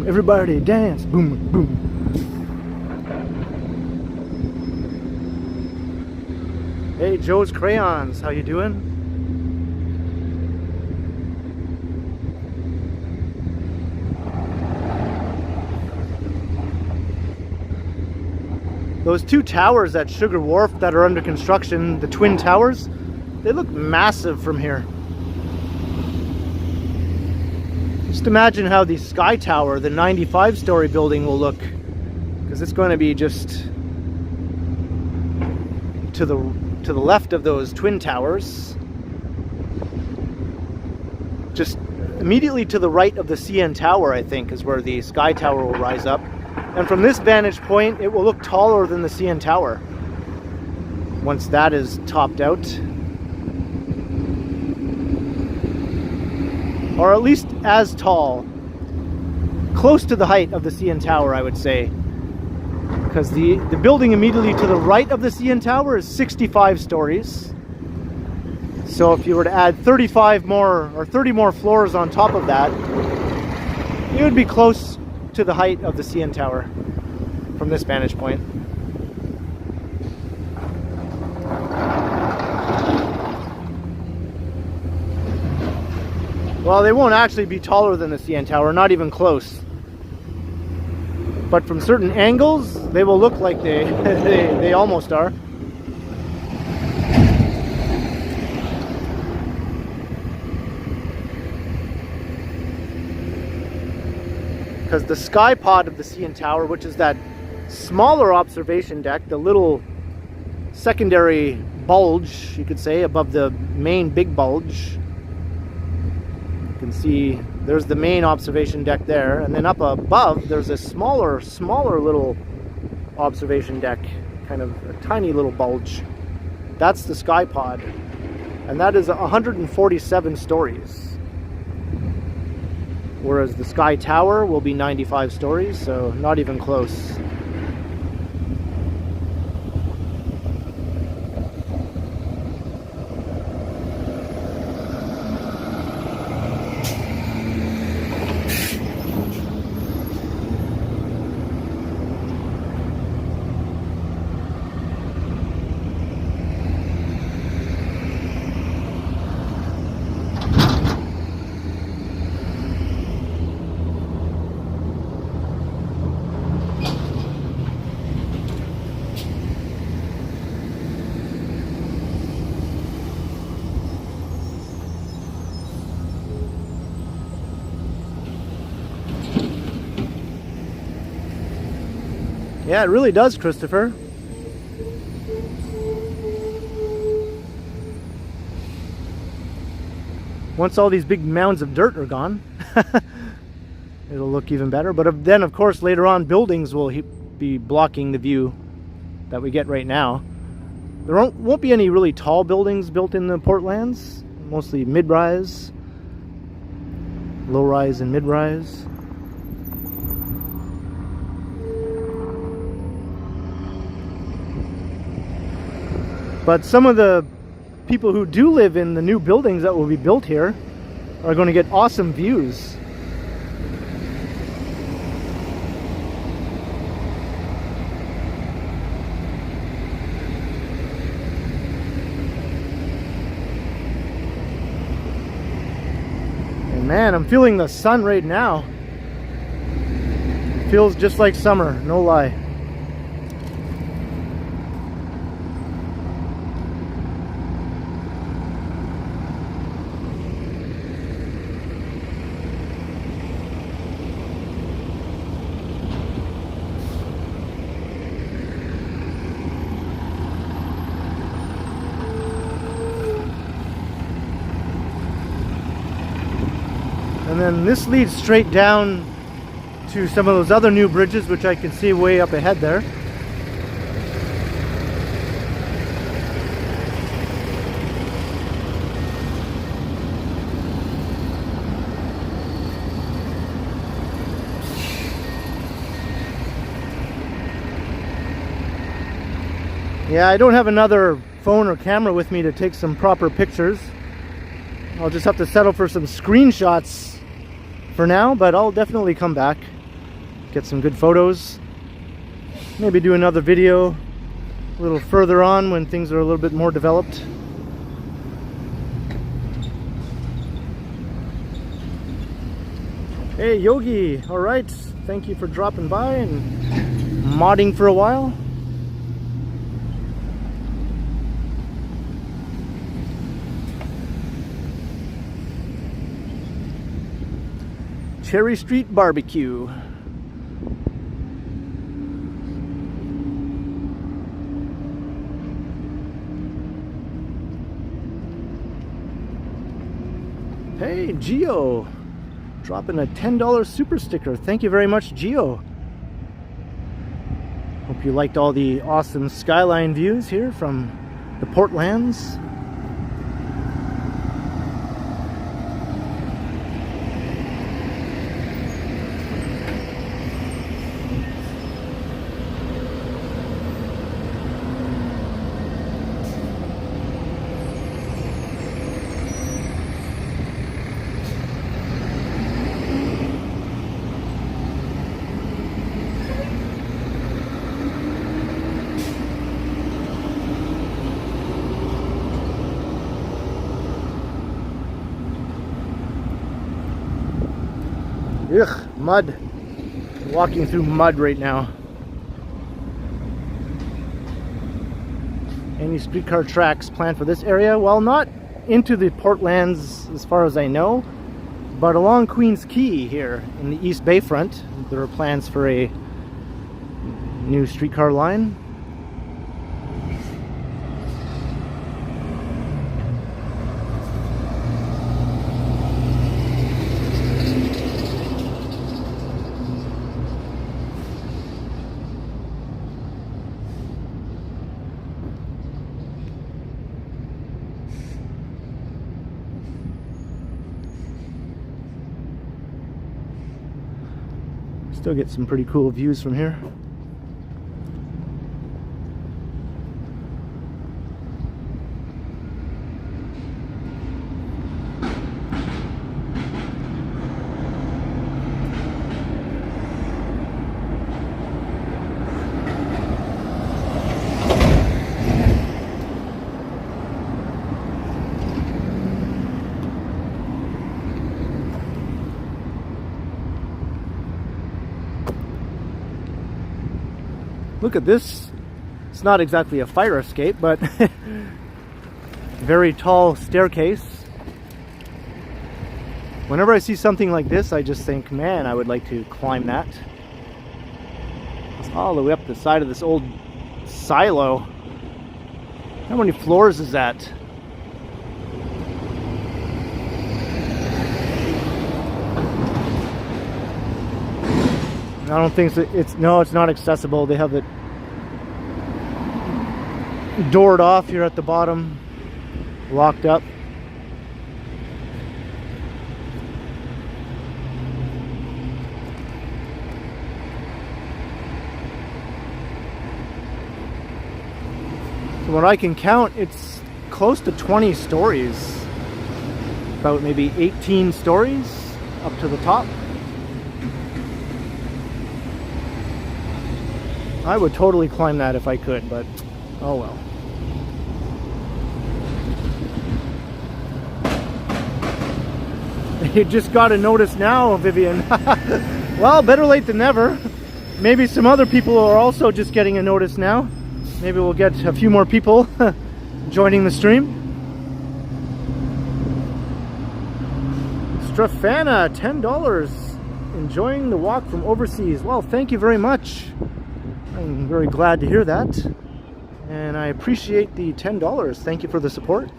Everybody dance, boom, boom. Hey, Joe's Crayons, how you doing? Those two towers at Sugar Wharf that are under construction, the Twin Towers, they look massive from here. Just imagine how the Sky Tower, the 95-story building, will look, because it's going to be just to the left of those twin towers, just immediately to the right of the CN Tower, I think, is where the Sky Tower will rise up. And from this vantage point, it will look taller than the CN Tower once that is topped out. Or at least as tall, close to the height of the CN Tower, I would say, because the building immediately to the right of the CN Tower is 65 stories. So if you were to add 35 more or 30 more floors on top of that, it would be close to the height of the CN Tower from this vantage point. Well, they won't actually be taller than the CN Tower, not even close. But from certain angles, they will look like they almost are. because the sky pod of the CN Tower, which is that smaller observation deck, the little secondary bulge, you could say, above the main big bulge. You can see there's the main observation deck there, and then up above there's a smaller little observation deck, kind of a tiny little bulge. That's the sky pod, and that is 147 stories, whereas the sky tower will be 95 stories, so not even close. Yeah, it really does, Christopher. Once all these big mounds of dirt are gone, it'll look even better. But then, of course, later on, buildings will be blocking the view that we get right now. There won't be any really tall buildings built in the Portlands. Mostly mid-rise, low-rise and mid-rise. But some of the people who do live in the new buildings that will be built here are going to get awesome views. And man, I'm feeling the sun right now. It feels just like summer, no lie. And then this leads straight down to some of those other new bridges, which I can see way up ahead there. Yeah, I don't have another phone or camera with me to take some proper pictures. I'll just have to settle for some screenshots for now, but I'll definitely come back, get some good photos, maybe do another video a little further on when things are a little bit more developed. Hey Yogi, all right, thank you for dropping by and modding for a while. Cherry Street Barbecue. Hey, Geo, dropping a $10 super sticker. Thank you very much, Geo. Hope you liked all the awesome skyline views here from the Portlands. Ugh, mud. Walking through mud right now. Any streetcar tracks planned for this area? Well, not into the Portlands as far as I know, But along Queens Quay here in the East Bayfront, there are plans for a new streetcar line. Still get some pretty cool views from here. Look at this. It's not exactly a fire escape, but very tall staircase. Whenever I see something like this, I just think, man, I would like to climb that. It's all the way up the side of this old silo. How many floors is that? I don't think so. It's not accessible. They have it doored off here at the bottom, locked up. From what I can count, it's close to 20 stories. About maybe 18 stories up to the top. I would totally climb that if I could, but oh well. You just got a notice now, Vivian. Well, better late than never. Maybe some other people are also just getting a notice now. Maybe we'll get a few more people joining the stream. Strafana, $10. Enjoying the walk from overseas. Well, thank you very much. I'm very glad to hear that, and I appreciate the $10. Thank you for the support.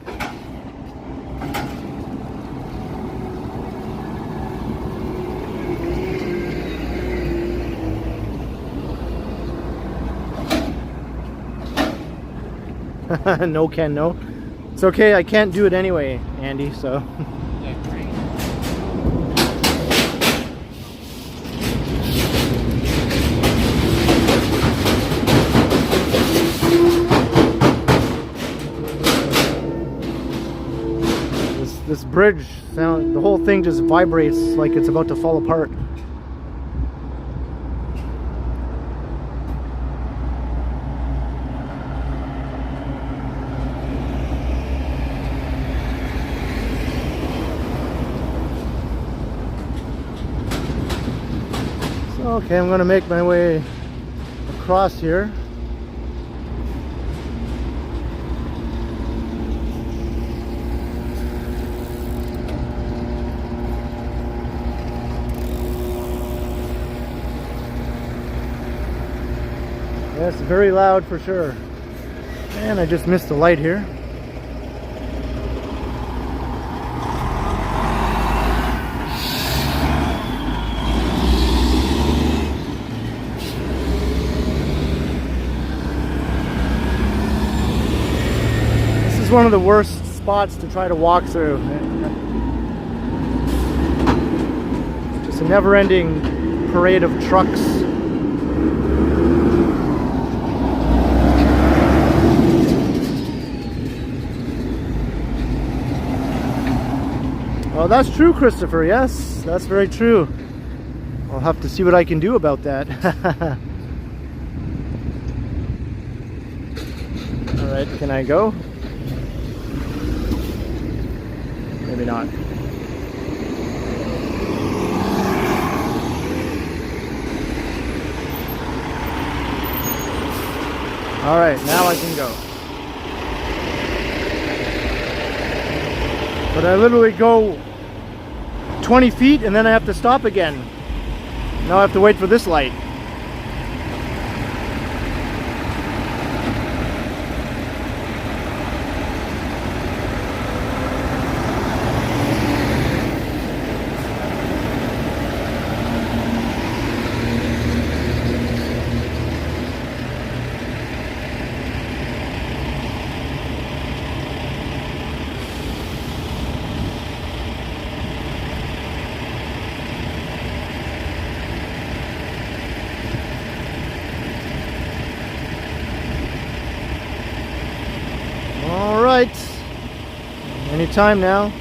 No, Ken, no. It's okay, I can't do it anyway, Andy, so. This bridge sound, the whole thing just vibrates like it's about to fall apart. So, okay, I'm going to make my way across here. Yes, very loud for sure. And I just missed the light here. This is one of the worst spots to try to walk through. Just a never-ending parade of trucks. Oh, that's true, Christopher. Yes, that's very true. I'll have to see what I can do about that. All right, can I go? Maybe not. All right, now I can go. But I literally go 20 feet and then I have to stop again. Now I have to wait for this light. Anytime now.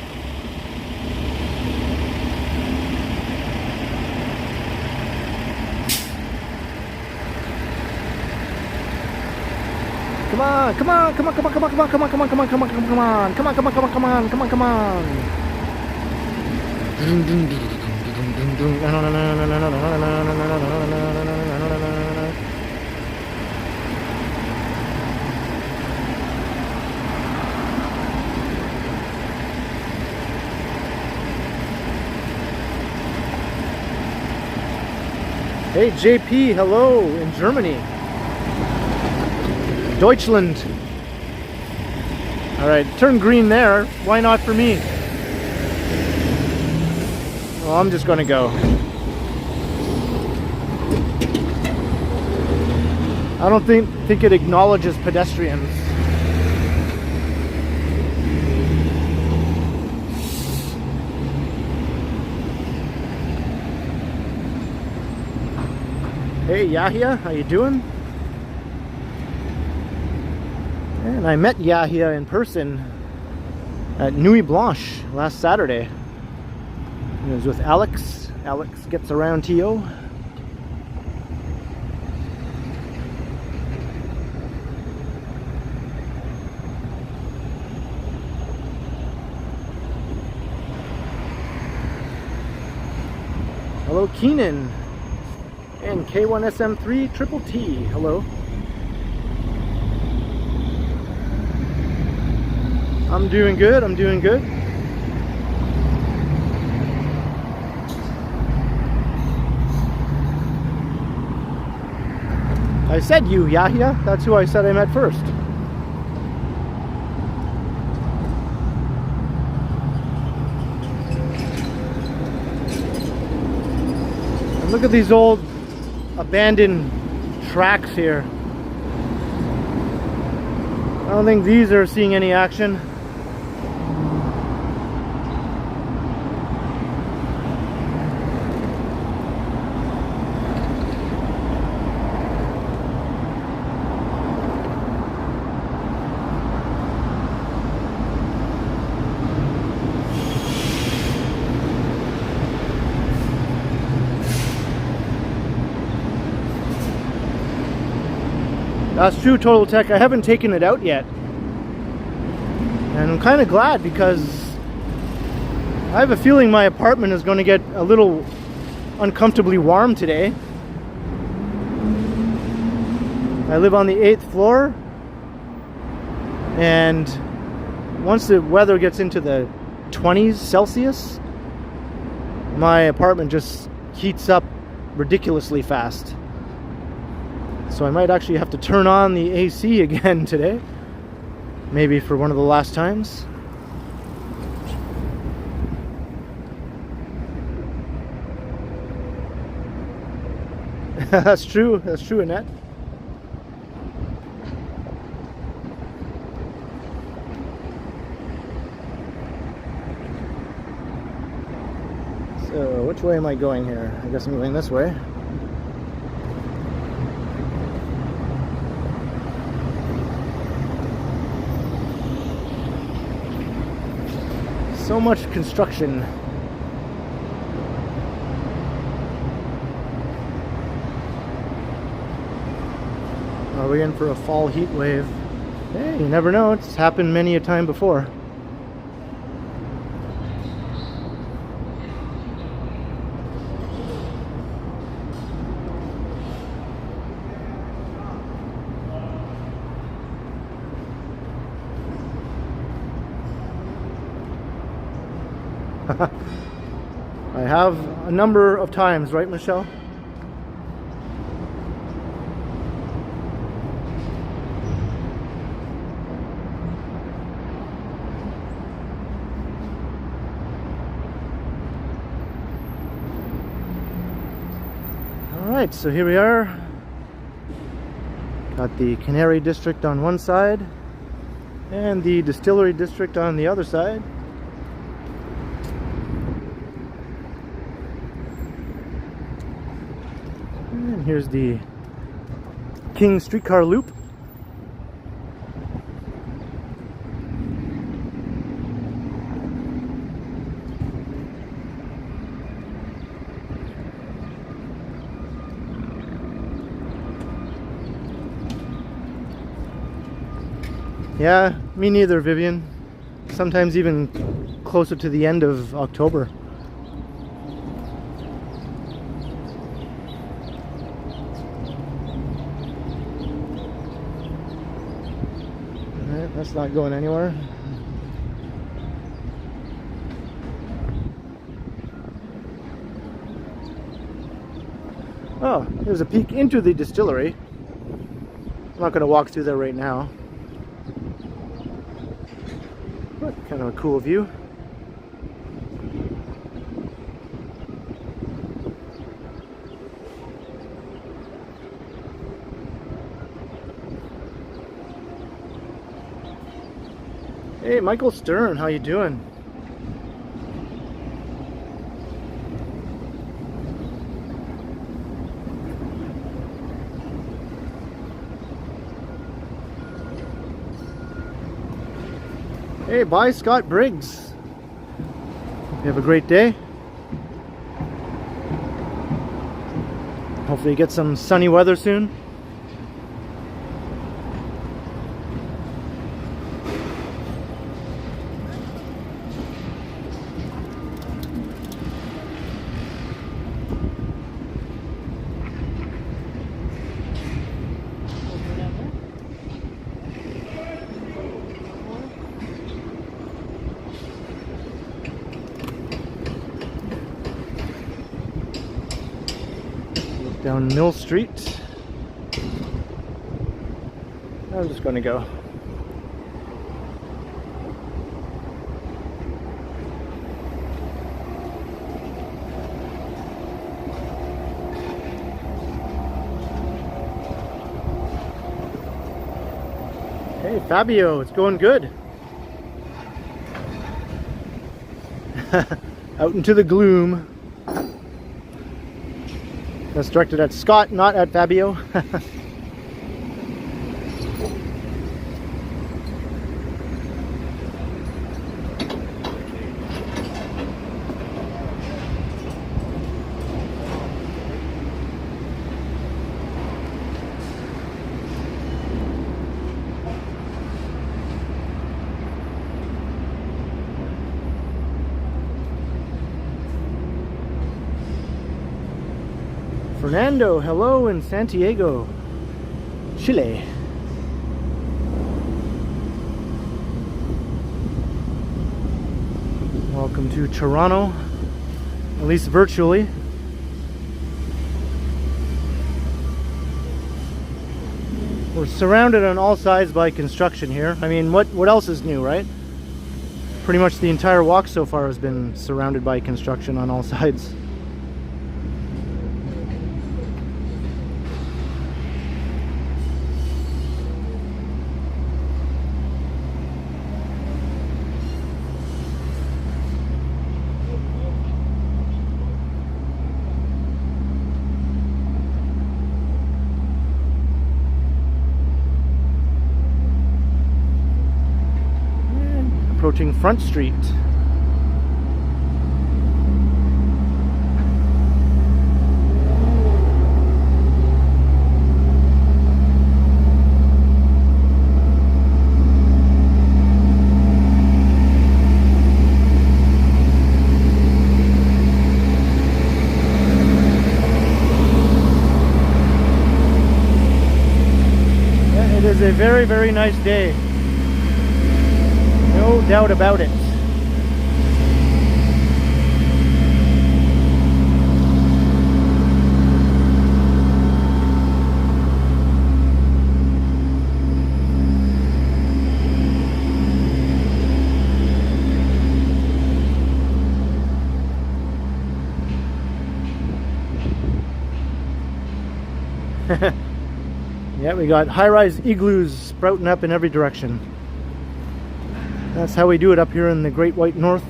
Come on, come on, come on, come on, come on, come on, come on, come on, come on, come on, come on, come on, come on, come on, come on, come on, come on, come on. Hey JP, hello in Germany. Deutschland. Alright, turn green there. Why not for me? Well, I'm just gonna go. I don't think it acknowledges pedestrians. Hey Yahya, how you doing? And I met Yahya in person at Nuit Blanche last Saturday. It was with Alex. Alex gets around TO. Hello Keenan. And K1SM3 Triple T. Hello. I'm doing good. I'm doing good. I said you, Yahya. That's who I said I met first. And look at these old abandoned tracks here. I don't think these are seeing any action. That's true, Total Tech. I haven't taken it out yet. And I'm kind of glad because I have a feeling my apartment is going to get a little uncomfortably warm today. I live on the 8th floor, and once the weather gets into the 20s Celsius, my apartment just heats up ridiculously fast. So I might actually have to turn on the AC again today. Maybe for one of the last times. That's true, Annette. So, which way am I going here? I guess I'm going this way. So much construction. Are we in for a fall heat wave? Hey, you never know. It's happened many a time before. I have a number of times, right, Michelle? Alright, so here we are. Got the Cannery District on one side and the Distillery District on the other side. And here's the King Streetcar Loop. Yeah, me neither, Vivian. Sometimes even closer to the end of October. Alright, that's not going anywhere. Oh, there's a peek into the distillery. I'm not going to walk through there right now. But kind of a cool view. Hey, Michael Stern, how you doing? Hey, bye, Scott Briggs. Hope you have a great day. Hopefully you get some sunny weather soon. Down Mill Street. I'm just going to go. Hey Fabio, it's going good. Out into the gloom. That's directed at Scott, not at Fabio. Fernando, hello in Santiago, Chile. Welcome to Toronto, at least virtually. We're surrounded on all sides by construction here. I mean, what else is new, right? Pretty much the entire walk so far has been surrounded by construction on all sides. Approaching Front Street. It is a very, very nice day. No doubt about it. Yeah, we got high-rise igloos sprouting up in every direction. That's how we do it up here in the Great White North.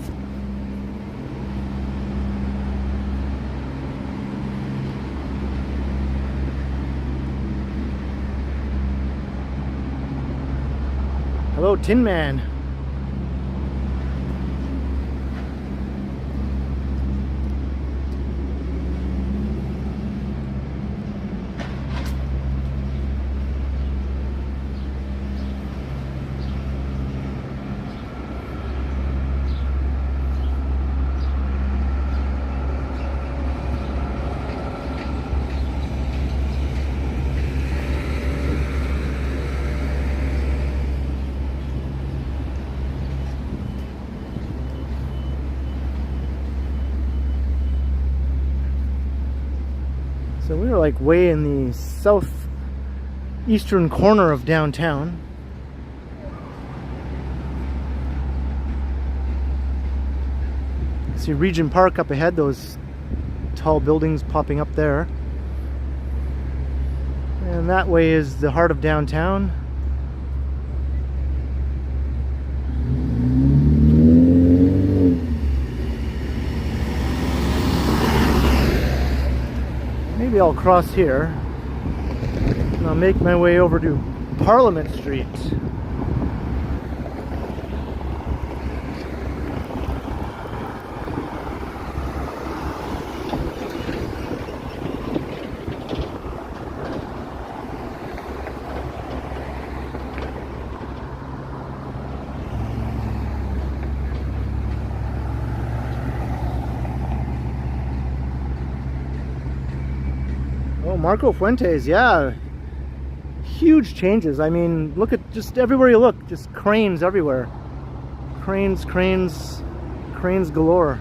Hello, Tin Man. So we were like way in the southeastern corner of downtown. See Regent Park up ahead, those tall buildings popping up there. And that way is the heart of downtown. Maybe I'll cross here and I'll make my way over to Parliament Street. Oh, Marco Fuentes, yeah. Huge changes. I mean, look at just everywhere you look, just cranes everywhere. Cranes, cranes, cranes galore.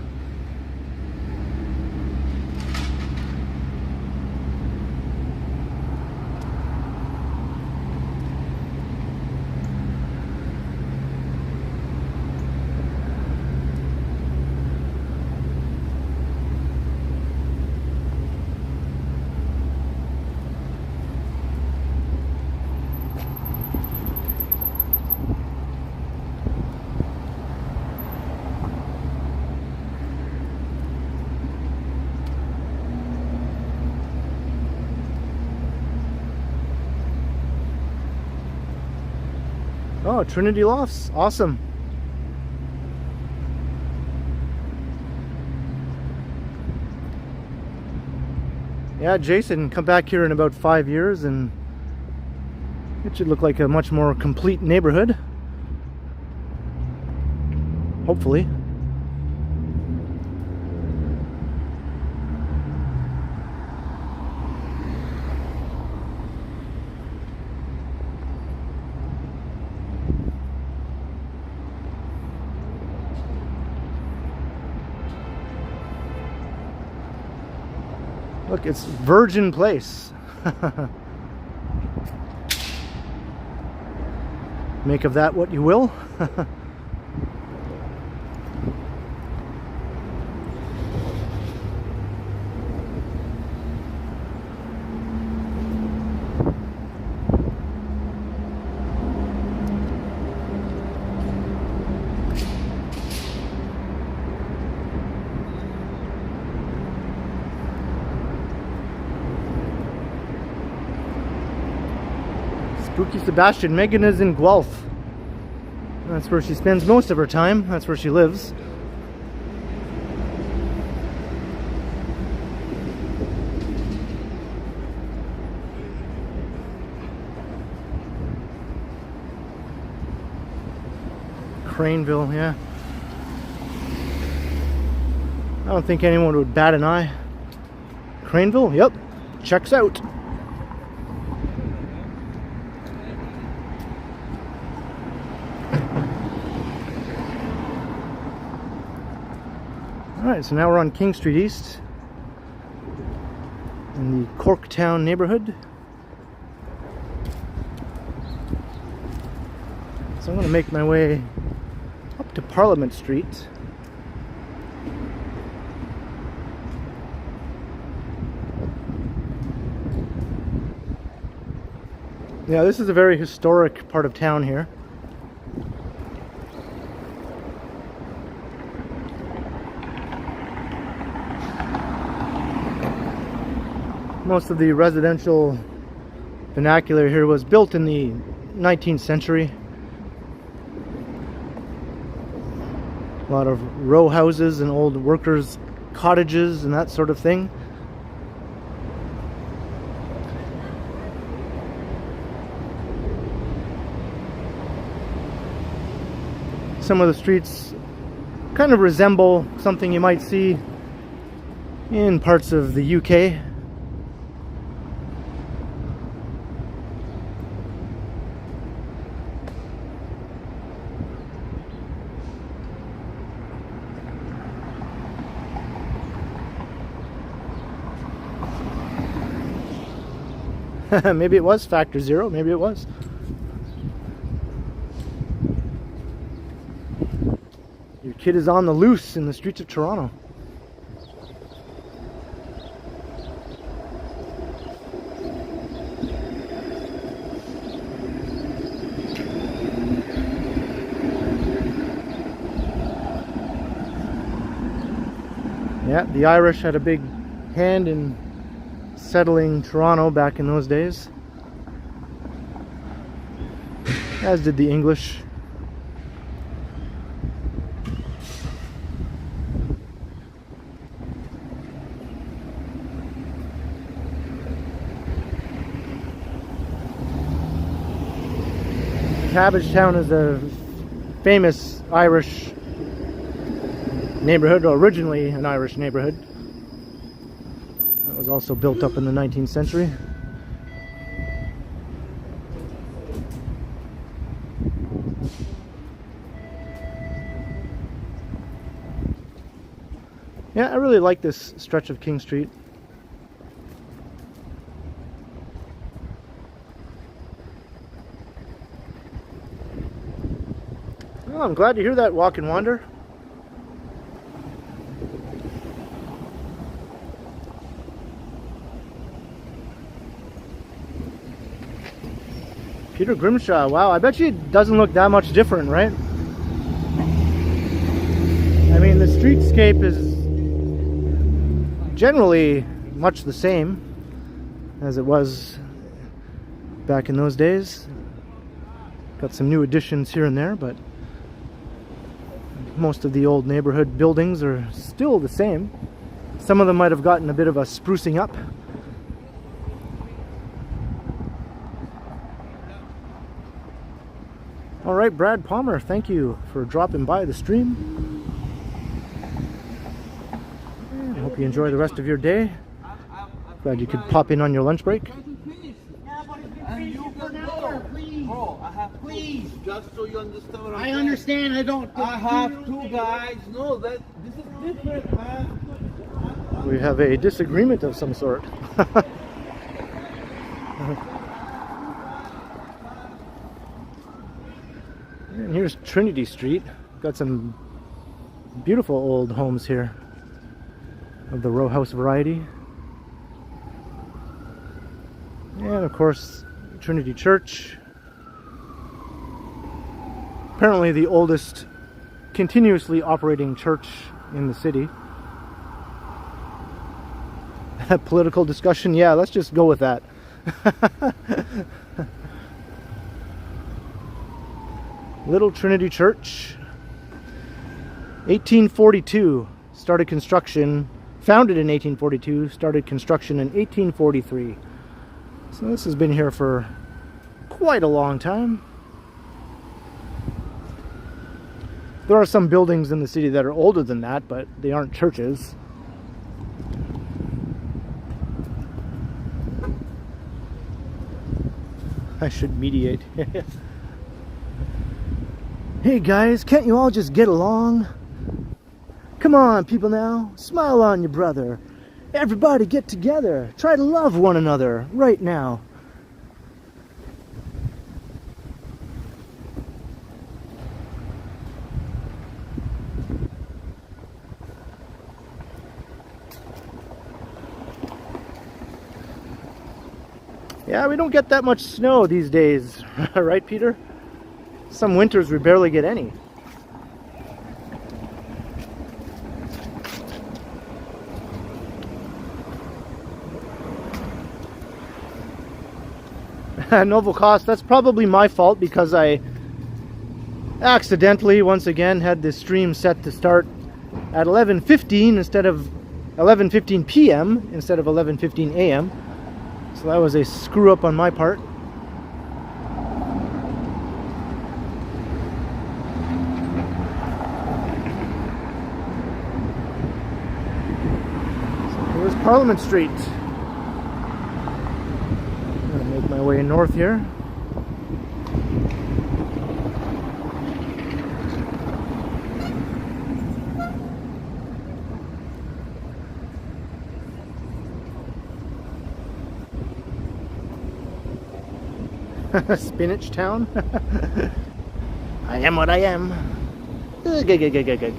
Oh, Trinity Lofts, awesome. Yeah, Jason, come back here in about 5 years and it should look like a much more complete neighborhood. Hopefully. Look, it's Virgin Place. Make of that what you will. Spooky Sebastian. Megan is in Guelph. That's where she spends most of her time. That's where she lives. Craneville, yeah. I don't think anyone would bat an eye. Craneville, yep. Checks out. Alright, so now we're on King Street East in the Corktown neighborhood. So I'm going to make my way up to Parliament Street. Yeah, this is a very historic part of town here. Most of the residential vernacular here was built in the 19th century. A lot of row houses and old workers' cottages and that sort of thing. Some of the streets kind of resemble something you might see in parts of the UK. Maybe it was Factor Zero, maybe it was. Your kid is on the loose in the streets of Toronto. Yeah, the Irish had a big hand in settling Toronto back in those days, as did the English. Cabbagetown is a famous Irish neighborhood, or originally an Irish neighborhood. It was also built up in the 19th century. Yeah, I really like this stretch of King Street. Well, I'm glad to hear that, Walk and Wander. Peter Grimshaw, wow, I bet you it doesn't look that much different, right? I mean, the streetscape is generally much the same as it was back in those days. Got some new additions here and there, but most of the old neighborhood buildings are still the same. Some of them might have gotten a bit of a sprucing up. All right, Brad Palmer, thank you for dropping by the stream. I hope you enjoy the rest of your day. Glad you could pop in on your lunch break. Bro, I have please, just so you understand what I'm saying. I understand. I have two guys. No, this is different, man. We have a disagreement of some sort. And here's Trinity Street. Got some beautiful old homes here of the row house variety. And of course, Trinity Church. Apparently the oldest continuously operating church in the city. Political discussion? Yeah, let's just go with that. Little Trinity Church, 1842, started construction, founded in 1842, started construction in 1843. So this has been here for quite a long time. There are some buildings in the city that are older than that, but they aren't churches. I should mediate. Hey guys, can't you all just get along? Come on, people now. Smile on your brother. Everybody get together. Try to love one another right now. Yeah, we don't get that much snow these days, right, Peter? Some winters we barely get any. Novel cost, that's probably my fault because I accidentally once again had this stream set to start at 11:15 instead of 11:15 p.m. instead of 11:15 a.m. So that was a screw up on my part. So here's Parliament Street. Make my way north here. Spinach Town. I am what I am. Good.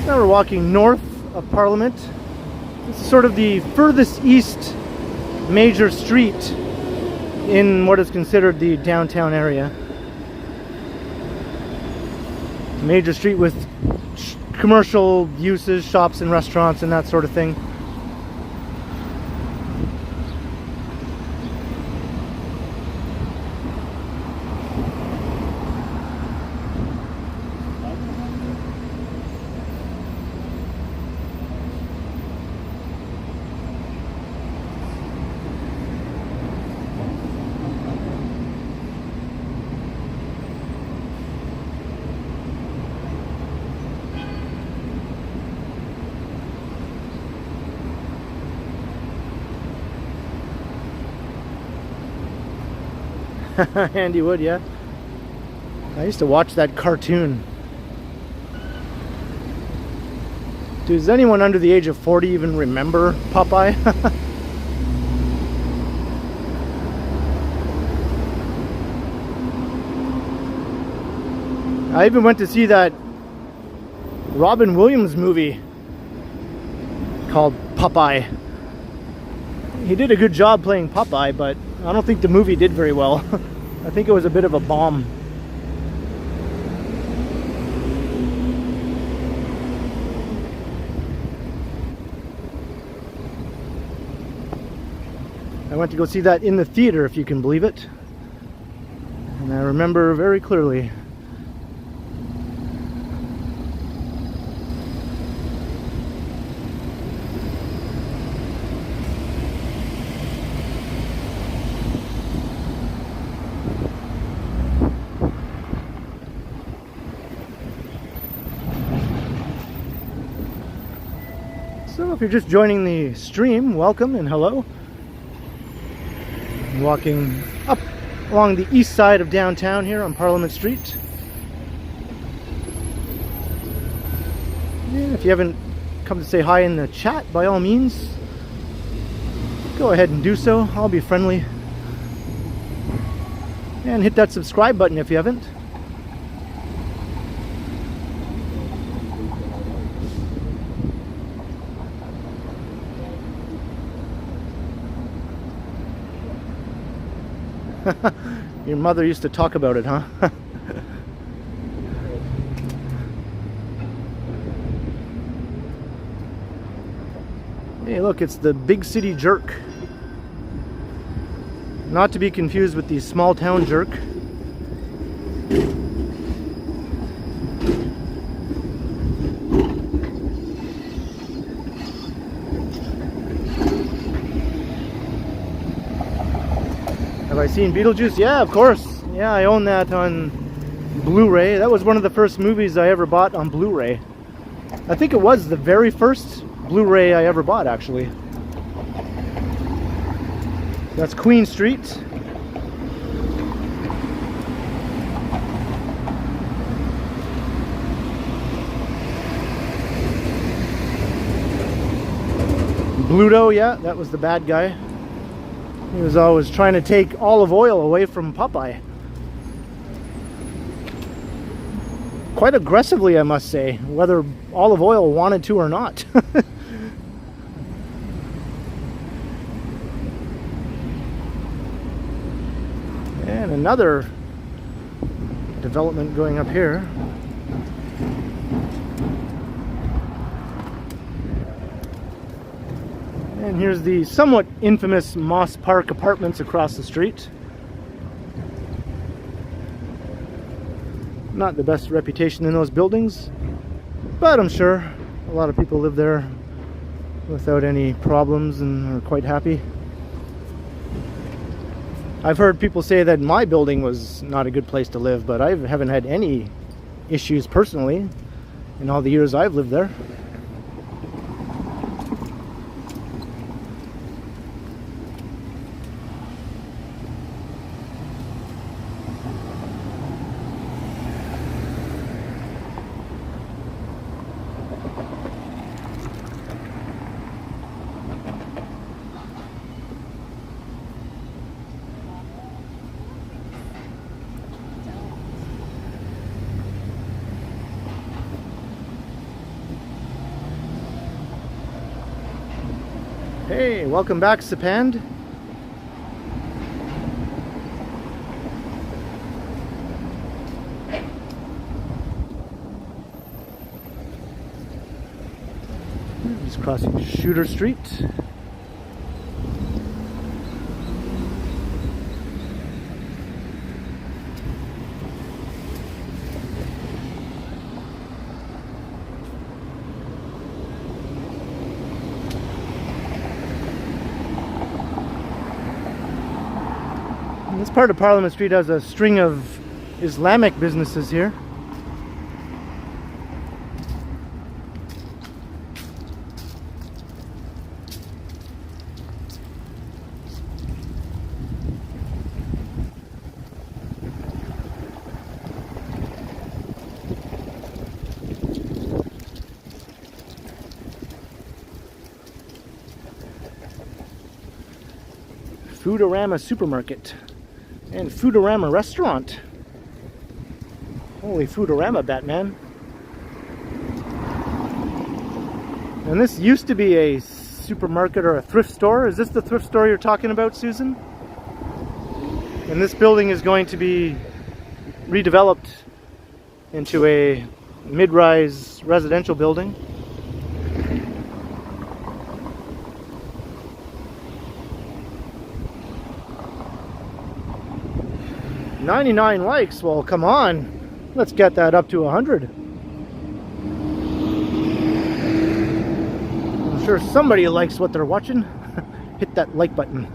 Now we're walking north of Parliament. This is sort of the furthest east major street in what is considered the downtown area. Major street with commercial uses, shops and restaurants and that sort of thing. Andy Wood, yeah. I used to watch that cartoon. Does anyone under the age of 40 even remember Popeye? I even went to see that Robin Williams movie called Popeye. He did a good job playing Popeye, but I don't think the movie did very well. I think it was a bit of a bomb. I went to go see that in the theater, if you can believe it. And I remember very clearly. So if you're just joining the stream, welcome and hello. I'm walking up along the east side of downtown here on Parliament Street. And if you haven't come to say hi in the chat, by all means, go ahead and do so. I'll be friendly. And hit that subscribe button if you haven't. Your mother used to talk about it, huh? Hey, look, it's the big city jerk. Not to be confused with the small town jerk. Have I seen Beetlejuice? Yeah, of course. Yeah, I own that on Blu-ray. That was one of the first movies I ever bought on Blu-ray. I think it was the very first Blu-ray I ever bought, actually. That's Queen Street. Bluto, yeah, that was the bad guy. He was always trying to take olive oil away from Popeye. Quite aggressively, I must say, whether olive oil wanted to or not. And another development going up here. And here's the somewhat infamous Moss Park Apartments across the street. Not the best reputation in those buildings, but I'm sure a lot of people live there without any problems and are quite happy. I've heard people say that my building was not a good place to live, but I haven't had any issues personally in all the years I've lived there. Hey, welcome back, Sapand. Just crossing Shooter Street. This part of Parliament Street has a string of Islamic businesses here. Foodorama Supermarket and Foodorama Restaurant. Holy Foodorama, Batman. And this used to be a supermarket or a thrift store. Is this the thrift store you're talking about, Susan? And this building is going to be redeveloped into a mid-rise residential building. $99 likes, well come on, let's get that up to 100. I'm sure somebody likes what they're watching. Hit that like button.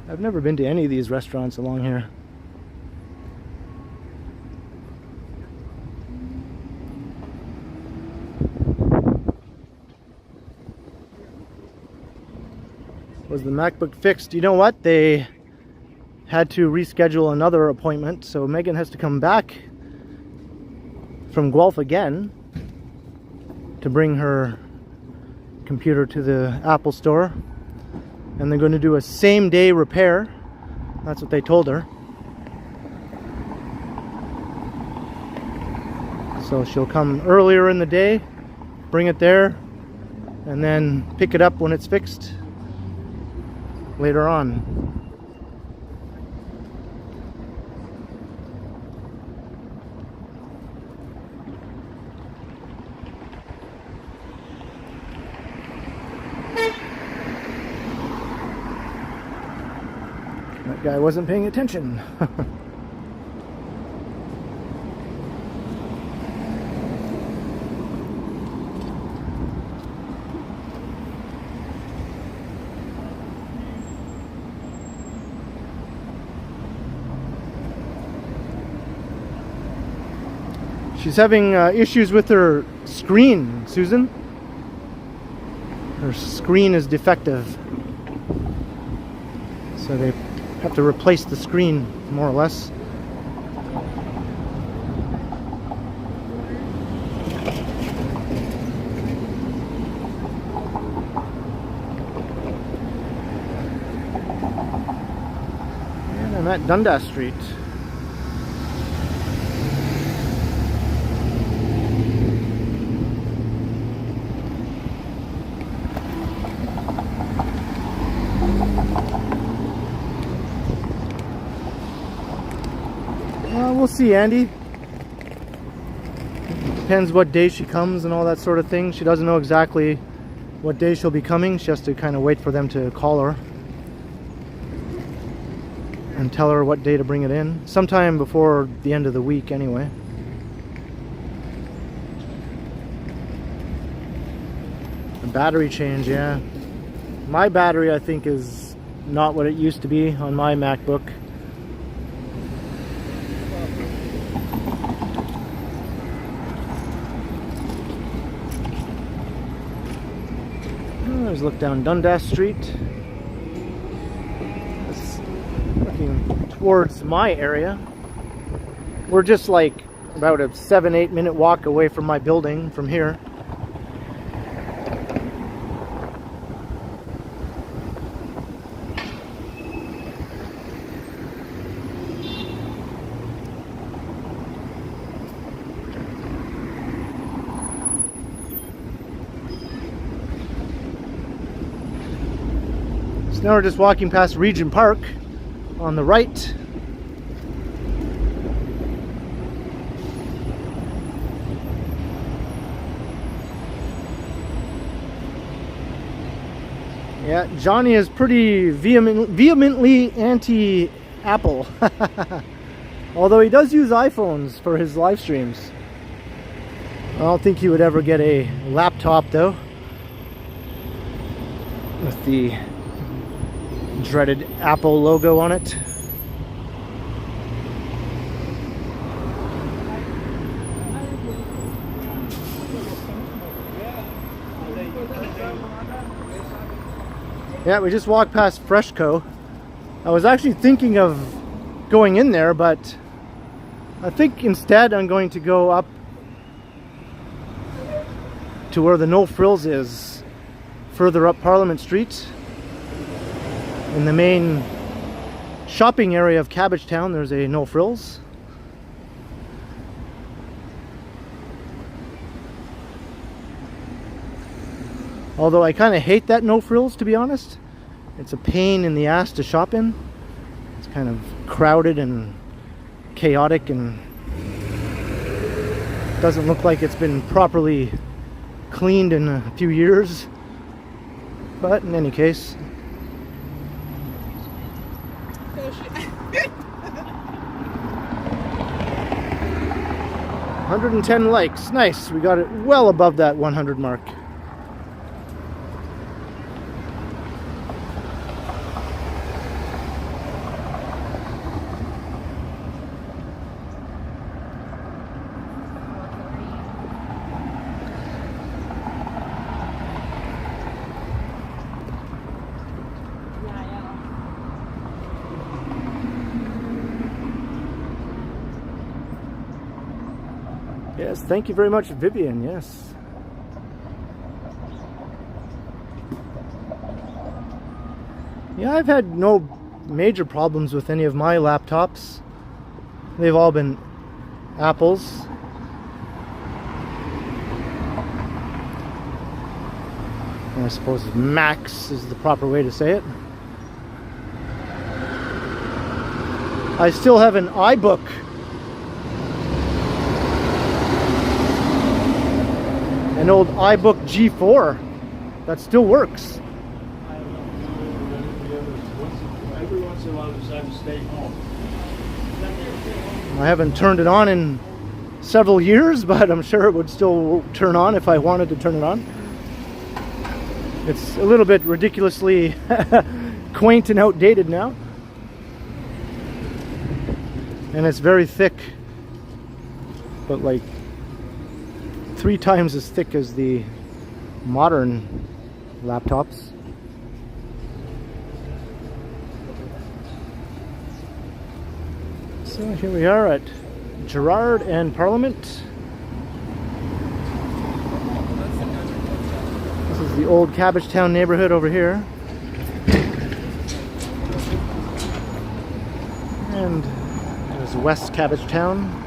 I've never been to any of these restaurants along here. Was the MacBook fixed? You know what? They had to reschedule another appointment, so Megan has to come back from Guelph again to bring her computer to the Apple store. And they're going to do a same-day repair. That's what they told her. So she'll come earlier in the day, bring it there, and then pick it up when it's fixed later on. That guy wasn't paying attention. She's having issues with her screen, Susan. Her screen is defective. So they have to replace the screen, more or less. And I'm at Dundas Street. We'll see, Andy. Depends what day she comes and all that sort of thing. She doesn't know exactly what day she'll be coming. She has to kind of wait for them to call her and tell her what day to bring it in. Sometime before the end of the week, anyway. The battery change, yeah. My battery, I think, is not what it used to be on my MacBook. Let's look down Dundas Street. It's looking towards my area. We're just like about a 7-8 minute walk away from my building from here. Now we're just walking past Regent Park on the right. Yeah, Johnny is pretty vehemently anti-Apple. Although he does use iPhones for his live streams. I don't think he would ever get a laptop though, with the dreaded Apple logo on it. Yeah, we just walked past Freshco. I was actually thinking of going in there, but I think instead I'm going to go up to where the No Frills is, further up Parliament Street. In the main shopping area of Cabbagetown, there's a No Frills. Although I kind of hate that No Frills, to be honest. It's a pain in the ass to shop in. It's kind of crowded and chaotic and doesn't look like it's been properly cleaned in a few years. But in any case, 110 likes. Nice. We got it well above that 100 mark. Yes, thank you very much, Vivian. Yes. Yeah, I've had no major problems with any of my laptops. They've all been Apples. I suppose Macs is the proper way to say it. I still have an iBook. An old iBook G4 that still works. Every once in a while, we decide to stay home. I haven't turned it on in several years, but I'm sure it would still turn on if I wanted to turn it on. It's a little bit ridiculously quaint and outdated now. And it's very thick, but like 3 times as thick as the modern laptops. So here we are at Gerrard and Parliament. This is the old Cabbagetown neighborhood over here. And there's West Cabbagetown.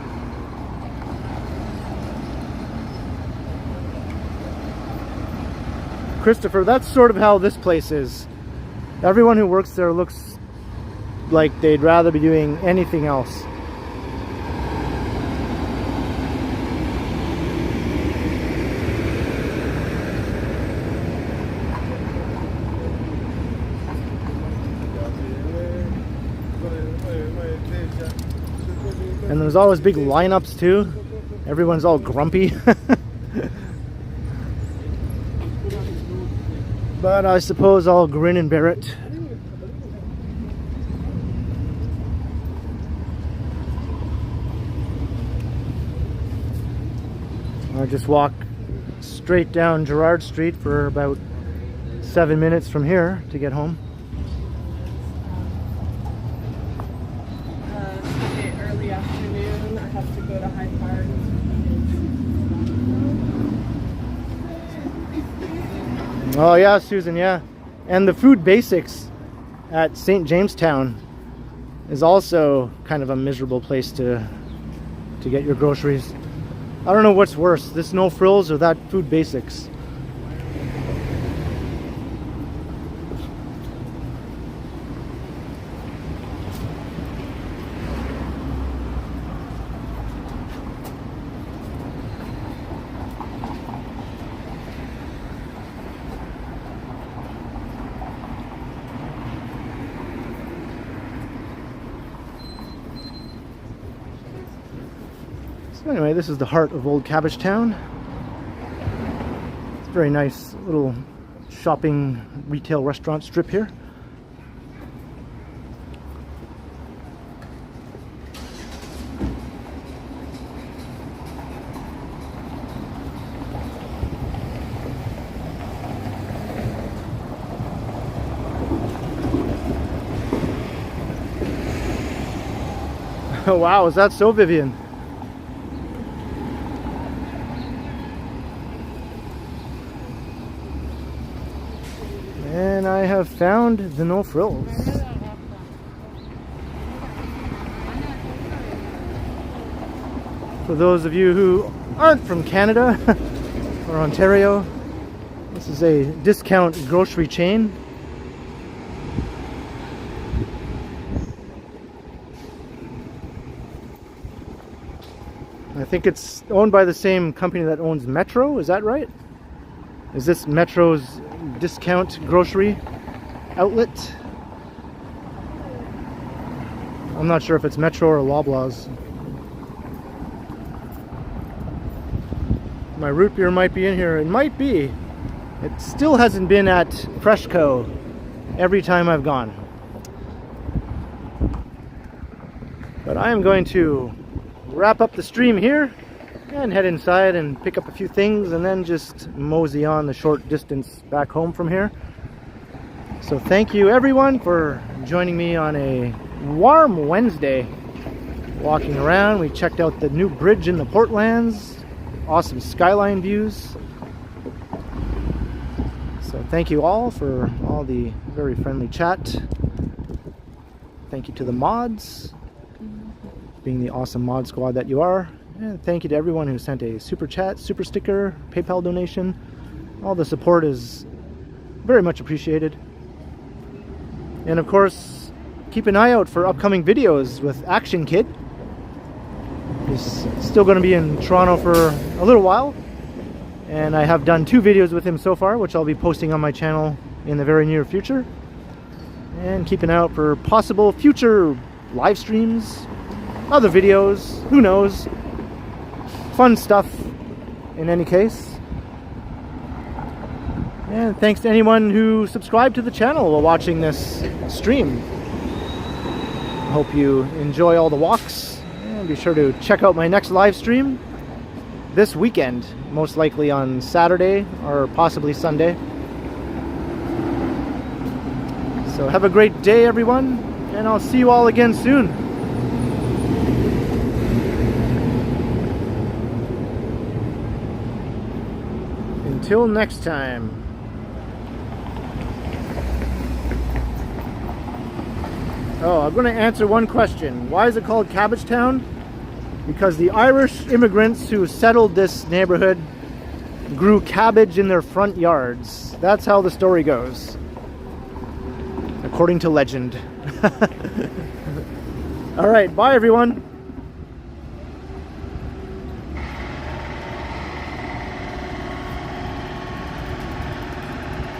Christopher, that's sort of how this place is. Everyone who works there looks like they'd rather be doing anything else. And there's always big lineups too. Everyone's all grumpy. But I suppose I'll grin and bear it. I'll just walk straight down Gerrard Street for about 7 minutes from here to get home. Early afternoon, I have to go to Hyde Park. Oh yeah, Susan, yeah. And the Food Basics at St. Jamestown is also kind of a miserable place to get your groceries. I don't know what's worse, this No Frills or that Food Basics. So anyway, this is the heart of old Cabbagetown. It's a very nice little shopping retail restaurant strip here. Oh wow, is that so, Vivian? And I have found the No Frills. For those of you who aren't from Canada or Ontario, this is a discount grocery chain. I think it's owned by the same company that owns Metro, is that right? Is this Metro's discount grocery outlet? I'm not sure if it's Metro or Loblaws. My root beer might be in here. It might be. It still hasn't been at Freshco every time I've gone. But I am going to wrap up the stream here and head inside and pick up a few things and then just mosey on the short distance back home from here. So thank you everyone for joining me on a warm Wednesday walking around. We checked out the new bridge in the Portlands. Awesome skyline views. So thank you all for all the very friendly chat. Thank you to the mods, being the awesome mod squad that you are. And thank you to everyone who sent a super chat, super sticker, PayPal donation. All the support is very much appreciated. And of course, keep an eye out for upcoming videos with Action Kid. He's still going to be in Toronto for a little while. And I have done 2 videos with him so far, which I'll be posting on my channel in the very near future. And keep an eye out for possible future live streams, other videos, who knows. Fun stuff in any case. And thanks to anyone who subscribed to the channel while watching this stream. I hope you enjoy all the walks, and be sure to check out my next live stream this weekend, most likely on Saturday or possibly Sunday. So have a great day, everyone, and I'll see you all again soon. Until next time. Oh, I'm going to answer one question. Why is it called Cabbage Town? Because the Irish immigrants who settled this neighborhood grew cabbage in their front yards. That's how the story goes, according to legend. All right, bye everyone.